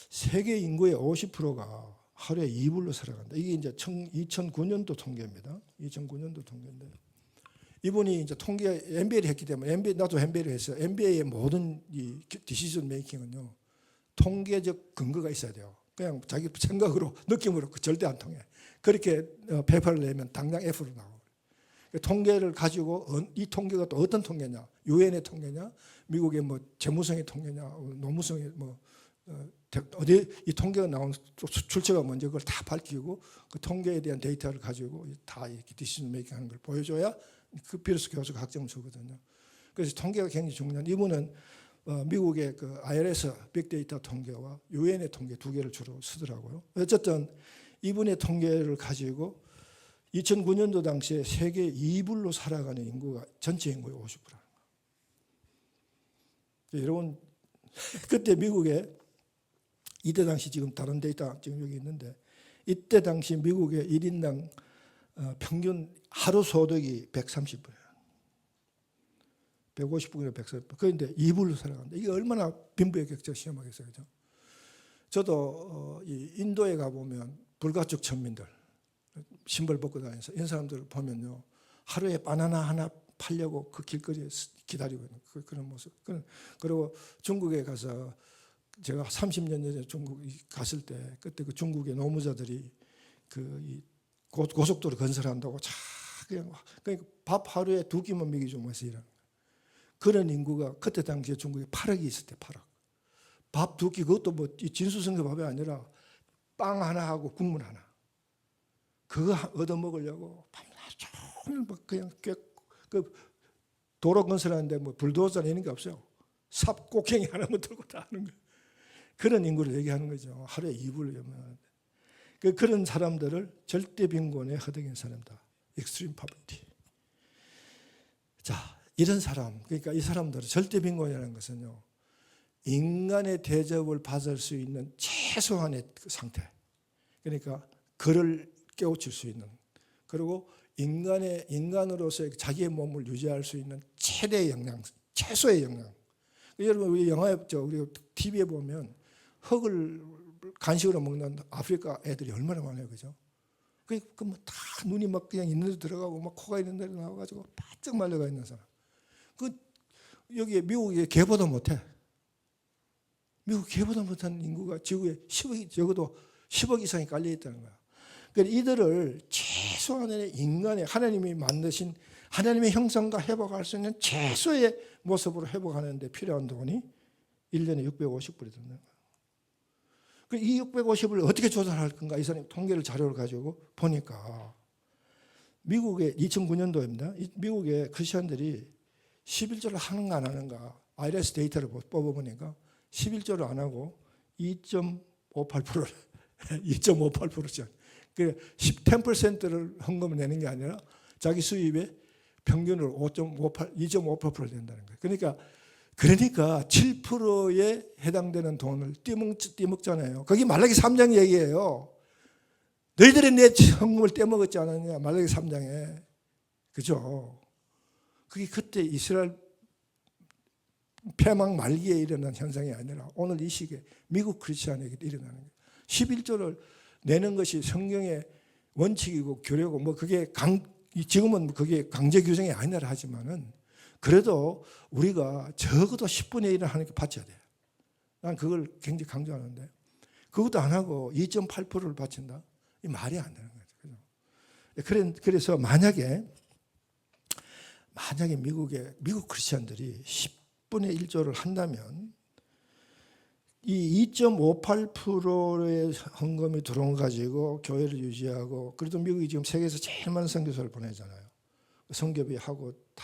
세계 인구의 50%가 하루에 이불로 살아간다. 이게 이제 2009년도 통계입니다. 2009년도 통계인데, 이분이 이제 통계 MBA를 했기 때문에 나도 MBA를 했어요. MBA의 모든 이 디시전 메이킹은요, 통계적 근거가 있어야 돼요. 그냥 자기 생각으로 느낌으로 절대 안 통해. 그렇게 페이퍼를 내면 당장 F로 나오고. 통계를 가지고 이 통계가 또 어떤 통계냐? 유엔의 통계냐? 미국의 뭐 재무성의 통계냐? 노무성의 뭐 어디 이 통계가 나온 출처가 뭔지 그걸 다 밝히고, 그 통계에 대한 데이터를 가지고 다 이렇게 디시전 메이킹 하는 걸 보여줘야 그 비로소 교수가 학점을 주거든요. 그래서 통계가 굉장히 중요한, 이분은 미국의 그 IRS 빅데이터 통계와 유엔의 통계 두 개를 주로 쓰더라고요. 어쨌든 이분의 통계를 가지고 2009년도 당시에 세계 이불로 살아가는 인구가 전체 인구의 50%라는 거예요. 여러분, 그때 미국에 이때 당시 지금 다른 데이터 지금 여기 있는데, 이때 당시 미국의 1인당 평균 하루 소득이 130불이에요. 150불이나 140불. 그런데 이불로 살아간다. 이게 얼마나 빈부의 격차가 심하겠어요, 그죠? 저도 이 인도에 가보면 불가촉 천민들 신발 벗고 다니면서 이런 사람들을 보면요, 하루에 바나나 하나 팔려고 그 길거리에 기다리고 있는 그런 모습. 그리고 중국에 가서 제가 30년 전에 중국 갔을 때, 그때 그 중국의 노무자들이 그 고속도로 건설한다고 그냥 밥 하루에 2끼만 먹이죠, 뭐해서 일하는 거예요. 그런 인구가 그때 당시에 중국에 8억이 있을 때 8억. 밥 2끼, 그것도 뭐 진수성게 밥이 아니라 빵 하나 하고 국물 하나. 그거 얻어 먹으려고 밤낮 종일 막 그냥 그 도로 건설하는데 뭐 불도저나 이런 게 없어요. 삽 곡괭이 하나만 들고 다 하는 거예요. 그런 인구를 얘기하는 거죠. 하루에 2불을 연명하는데. 그런 사람들을 절대 빈곤에 허덕인 사람다. extreme poverty. 자, 이런 사람, 그러니까 이 사람들은 절대 빈곤이라는 것은요, 인간의 대접을 받을 수 있는 최소한의 그 상태. 그러니까 그를 깨우칠 수 있는 그리고 인간으로서의 자기의 몸을 유지할 수 있는 최대의 영양, 최소의 영양. 여러분 우리 영화에 우리 TV에 보면 흙을 간식으로 먹는 아프리카 애들이 얼마나 많아요, 그죠? 그뭐다 눈이 막 그냥 있는 데 들어가고 막 코가 있는 데 나와가지고 바짝 말려가 있는 사람. 여기 미국에 개보다 못해. 미국 개보다 못한 인구가 지구에 10억, 적어도 10억 이상이 깔려 있다는 거야. 그러니까 이들을 최소한의 인간의 하나님이 만드신 하나님의 형상과 회복할 수 있는 최소의 모습으로 회복하는 데 필요한 돈이 1년에 650불이 드는 거야. 이 650을 어떻게 조달할 건가? 이 사람이 통계를 자료를 가지고 보니까 미국의 2009년도입니다. 미국의 크리스천들이 11조를 하는가 안 하는가 IRS 데이터를 뽑아보니까 11조를 안 하고 2.58%를 2.58%죠. 그 10%를 헌금을 내는 게 아니라 자기 수입의 평균으로 2.58%를 낸다는 거예요. 그러니까 7%에 해당되는 돈을 떼먹잖아요. 그게 말라기 3장 얘기예요. 너희들이 내 헌금을 떼먹었지 않았냐, 말라기 3장에. 그죠? 그게 그때 이스라엘 폐망 말기에 일어난 현상이 아니라 오늘 이 시기에 미국 크리스천에게 일어나는 거예요. 11조를 내는 것이 성경의 원칙이고 교례고 그게 지금은 그게 강제 규정이 아니라 하지만은 그래도 우리가 적어도 10분의 1을 하나님께 바쳐야 돼요. 난 그걸 굉장히 강조하는데 그것도 안 하고 2.8%를 바친다? 이 말이 안 되는 거죠. 그래서 만약에 미국 크리스천들이 10분의 1조를 한다면 이 2.58%의 헌금이 들어온 가지고 교회를 유지하고 그래도 미국이 지금 세계에서 제일 많은 선교사를 보내잖아요. 선교비 하고 다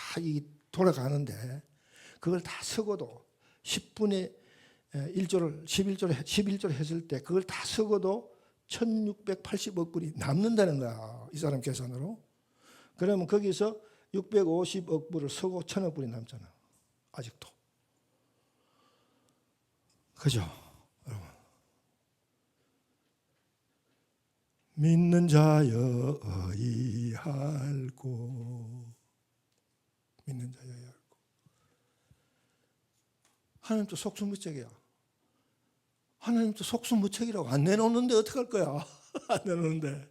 돌아가는데 그걸 다 쓰고도 10분의 1조를 11조를 했을 때 그걸 다 쓰고도 1680억 불이 남는다는 거야. 이 사람 계산으로. 그러면 거기서 650억 불을 쓰고 1000억 불이 남잖아. 아직도. 그죠? 여러분. 믿는 자여 의할고 믿는 자여 의할고 하나님도 속수무책이야. 하나님도 속수무책이라고 안 내놓는데 어떡할 거야. 안 내놓는데.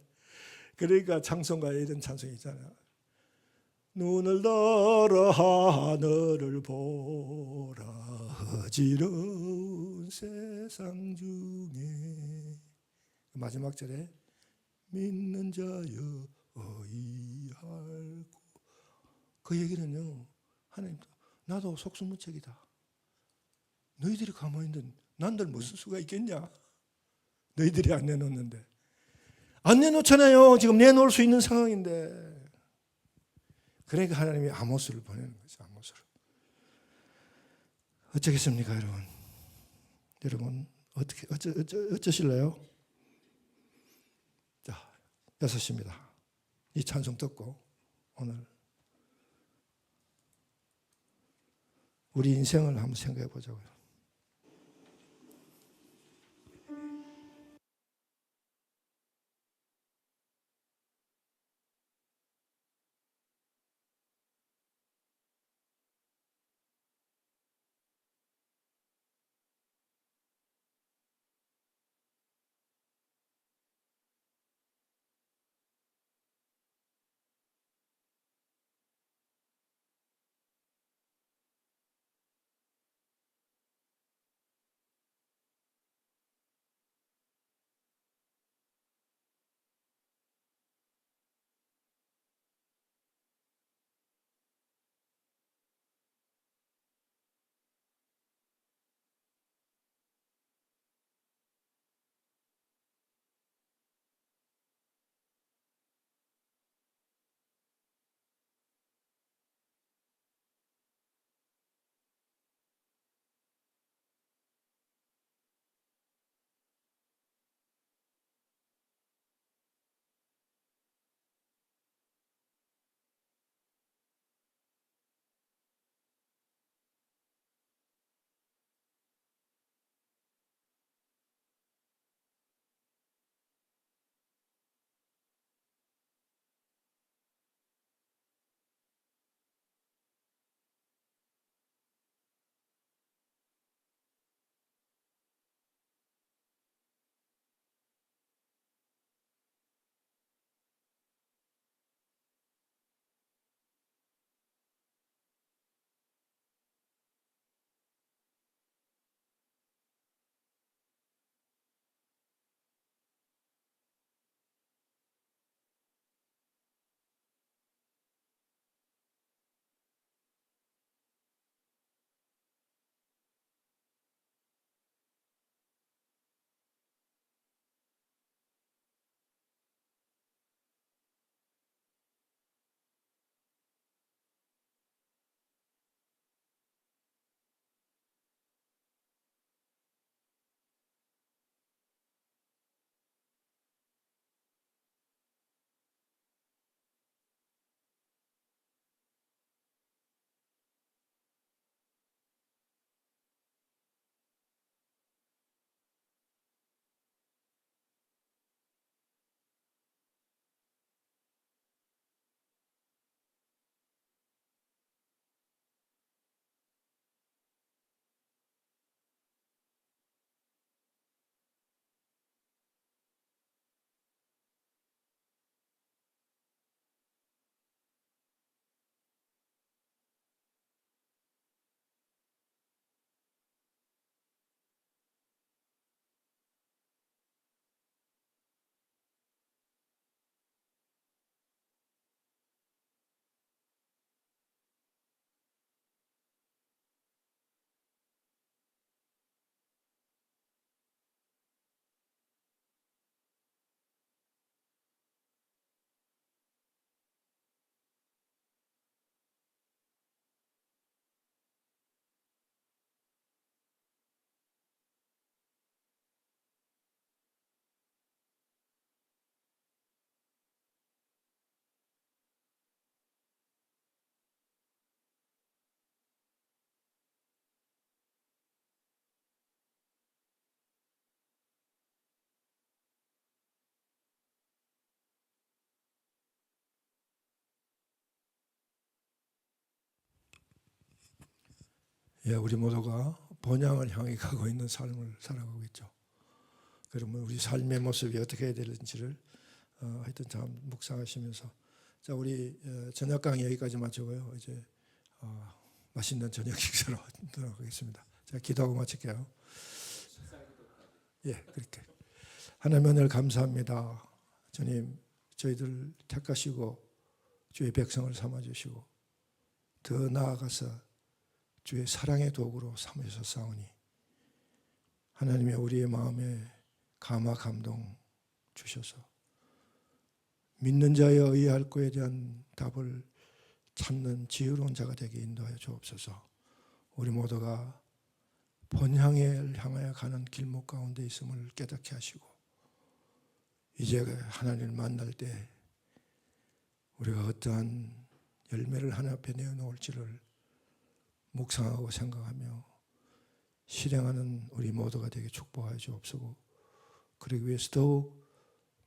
그러니까 찬송가에 이런 찬송이 있잖아요. 눈을 들어 하늘을 보라 어지러운 세상 중에 마지막 절에 믿는 자여 의할고 그 얘기는요. 하나님 나도 속수무책이다. 너희들이 가만히 있는 난들 무슨 수가 있겠냐. 너희들이 안 내놓는데. 안 내놓잖아요. 지금 내놓을 수 있는 상황인데. 그러니까 하나님이 아모스를 보내는 거죠. 아모스를. 어쩌겠습니까, 여러분? 여러분 어쩌실래요? 자, 6시입니다. 이 찬송 듣고 오늘 우리 인생을 한번 생각해 보자고요. 예, 우리 모두가 본향을 향해 가고 있는 삶을 살아가고 있죠. 그러면 우리 삶의 모습이 어떻게 해야 되는지를 하여튼 참 묵상하시면서, 자, 우리 저녁 강의 여기까지 마치고요. 이제 맛있는 저녁 식사로 들어가겠습니다. 자, 기도하고 마칠게요. 예, 그렇게. 하나님 은혜를 감사합니다. 주님, 저희들 택하시고 주의 백성을 삼아주시고 더 나아가서 주의 사랑의 도구로 삼으셨사오니 하나님의 우리의 마음에 감화 감동 주셔서 믿는 자에 의할 것에 대한 답을 찾는 지혜로운 자가 되게 인도하여 주옵소서. 우리 모두가 본향을 향하여 가는 길목 가운데 있음을 깨닫게 하시고 이제 하나님을 만날 때 우리가 어떠한 열매를 하나 앞에 내어놓을지를 묵상하고 생각하며 실행하는 우리 모두가 되게 축복하여 주옵소서. 그러기 위해서 더욱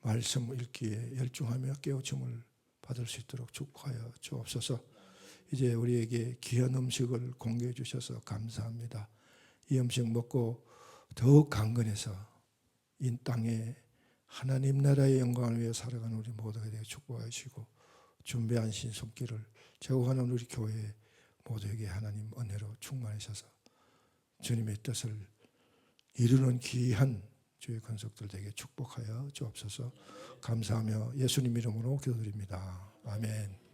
말씀 읽기에 열중하며 깨우침을 받을 수 있도록 축복하여 주옵소서. 이제 우리에게 귀한 음식을 공개해 주셔서 감사합니다. 이 음식 먹고 더욱 강건해서 이 땅에 하나님 나라의 영광을 위해 살아가는 우리 모두가 되게 축복하여 주시고 준비하신 손길을 제공하는 우리 교회 모두에게 하나님 은혜로 충만하셔서 주님의 뜻을 이루는 귀한 주의 권속들 되게 축복하여 주옵소서. 감사하며 예수님 이름으로 기도드립니다. 아멘.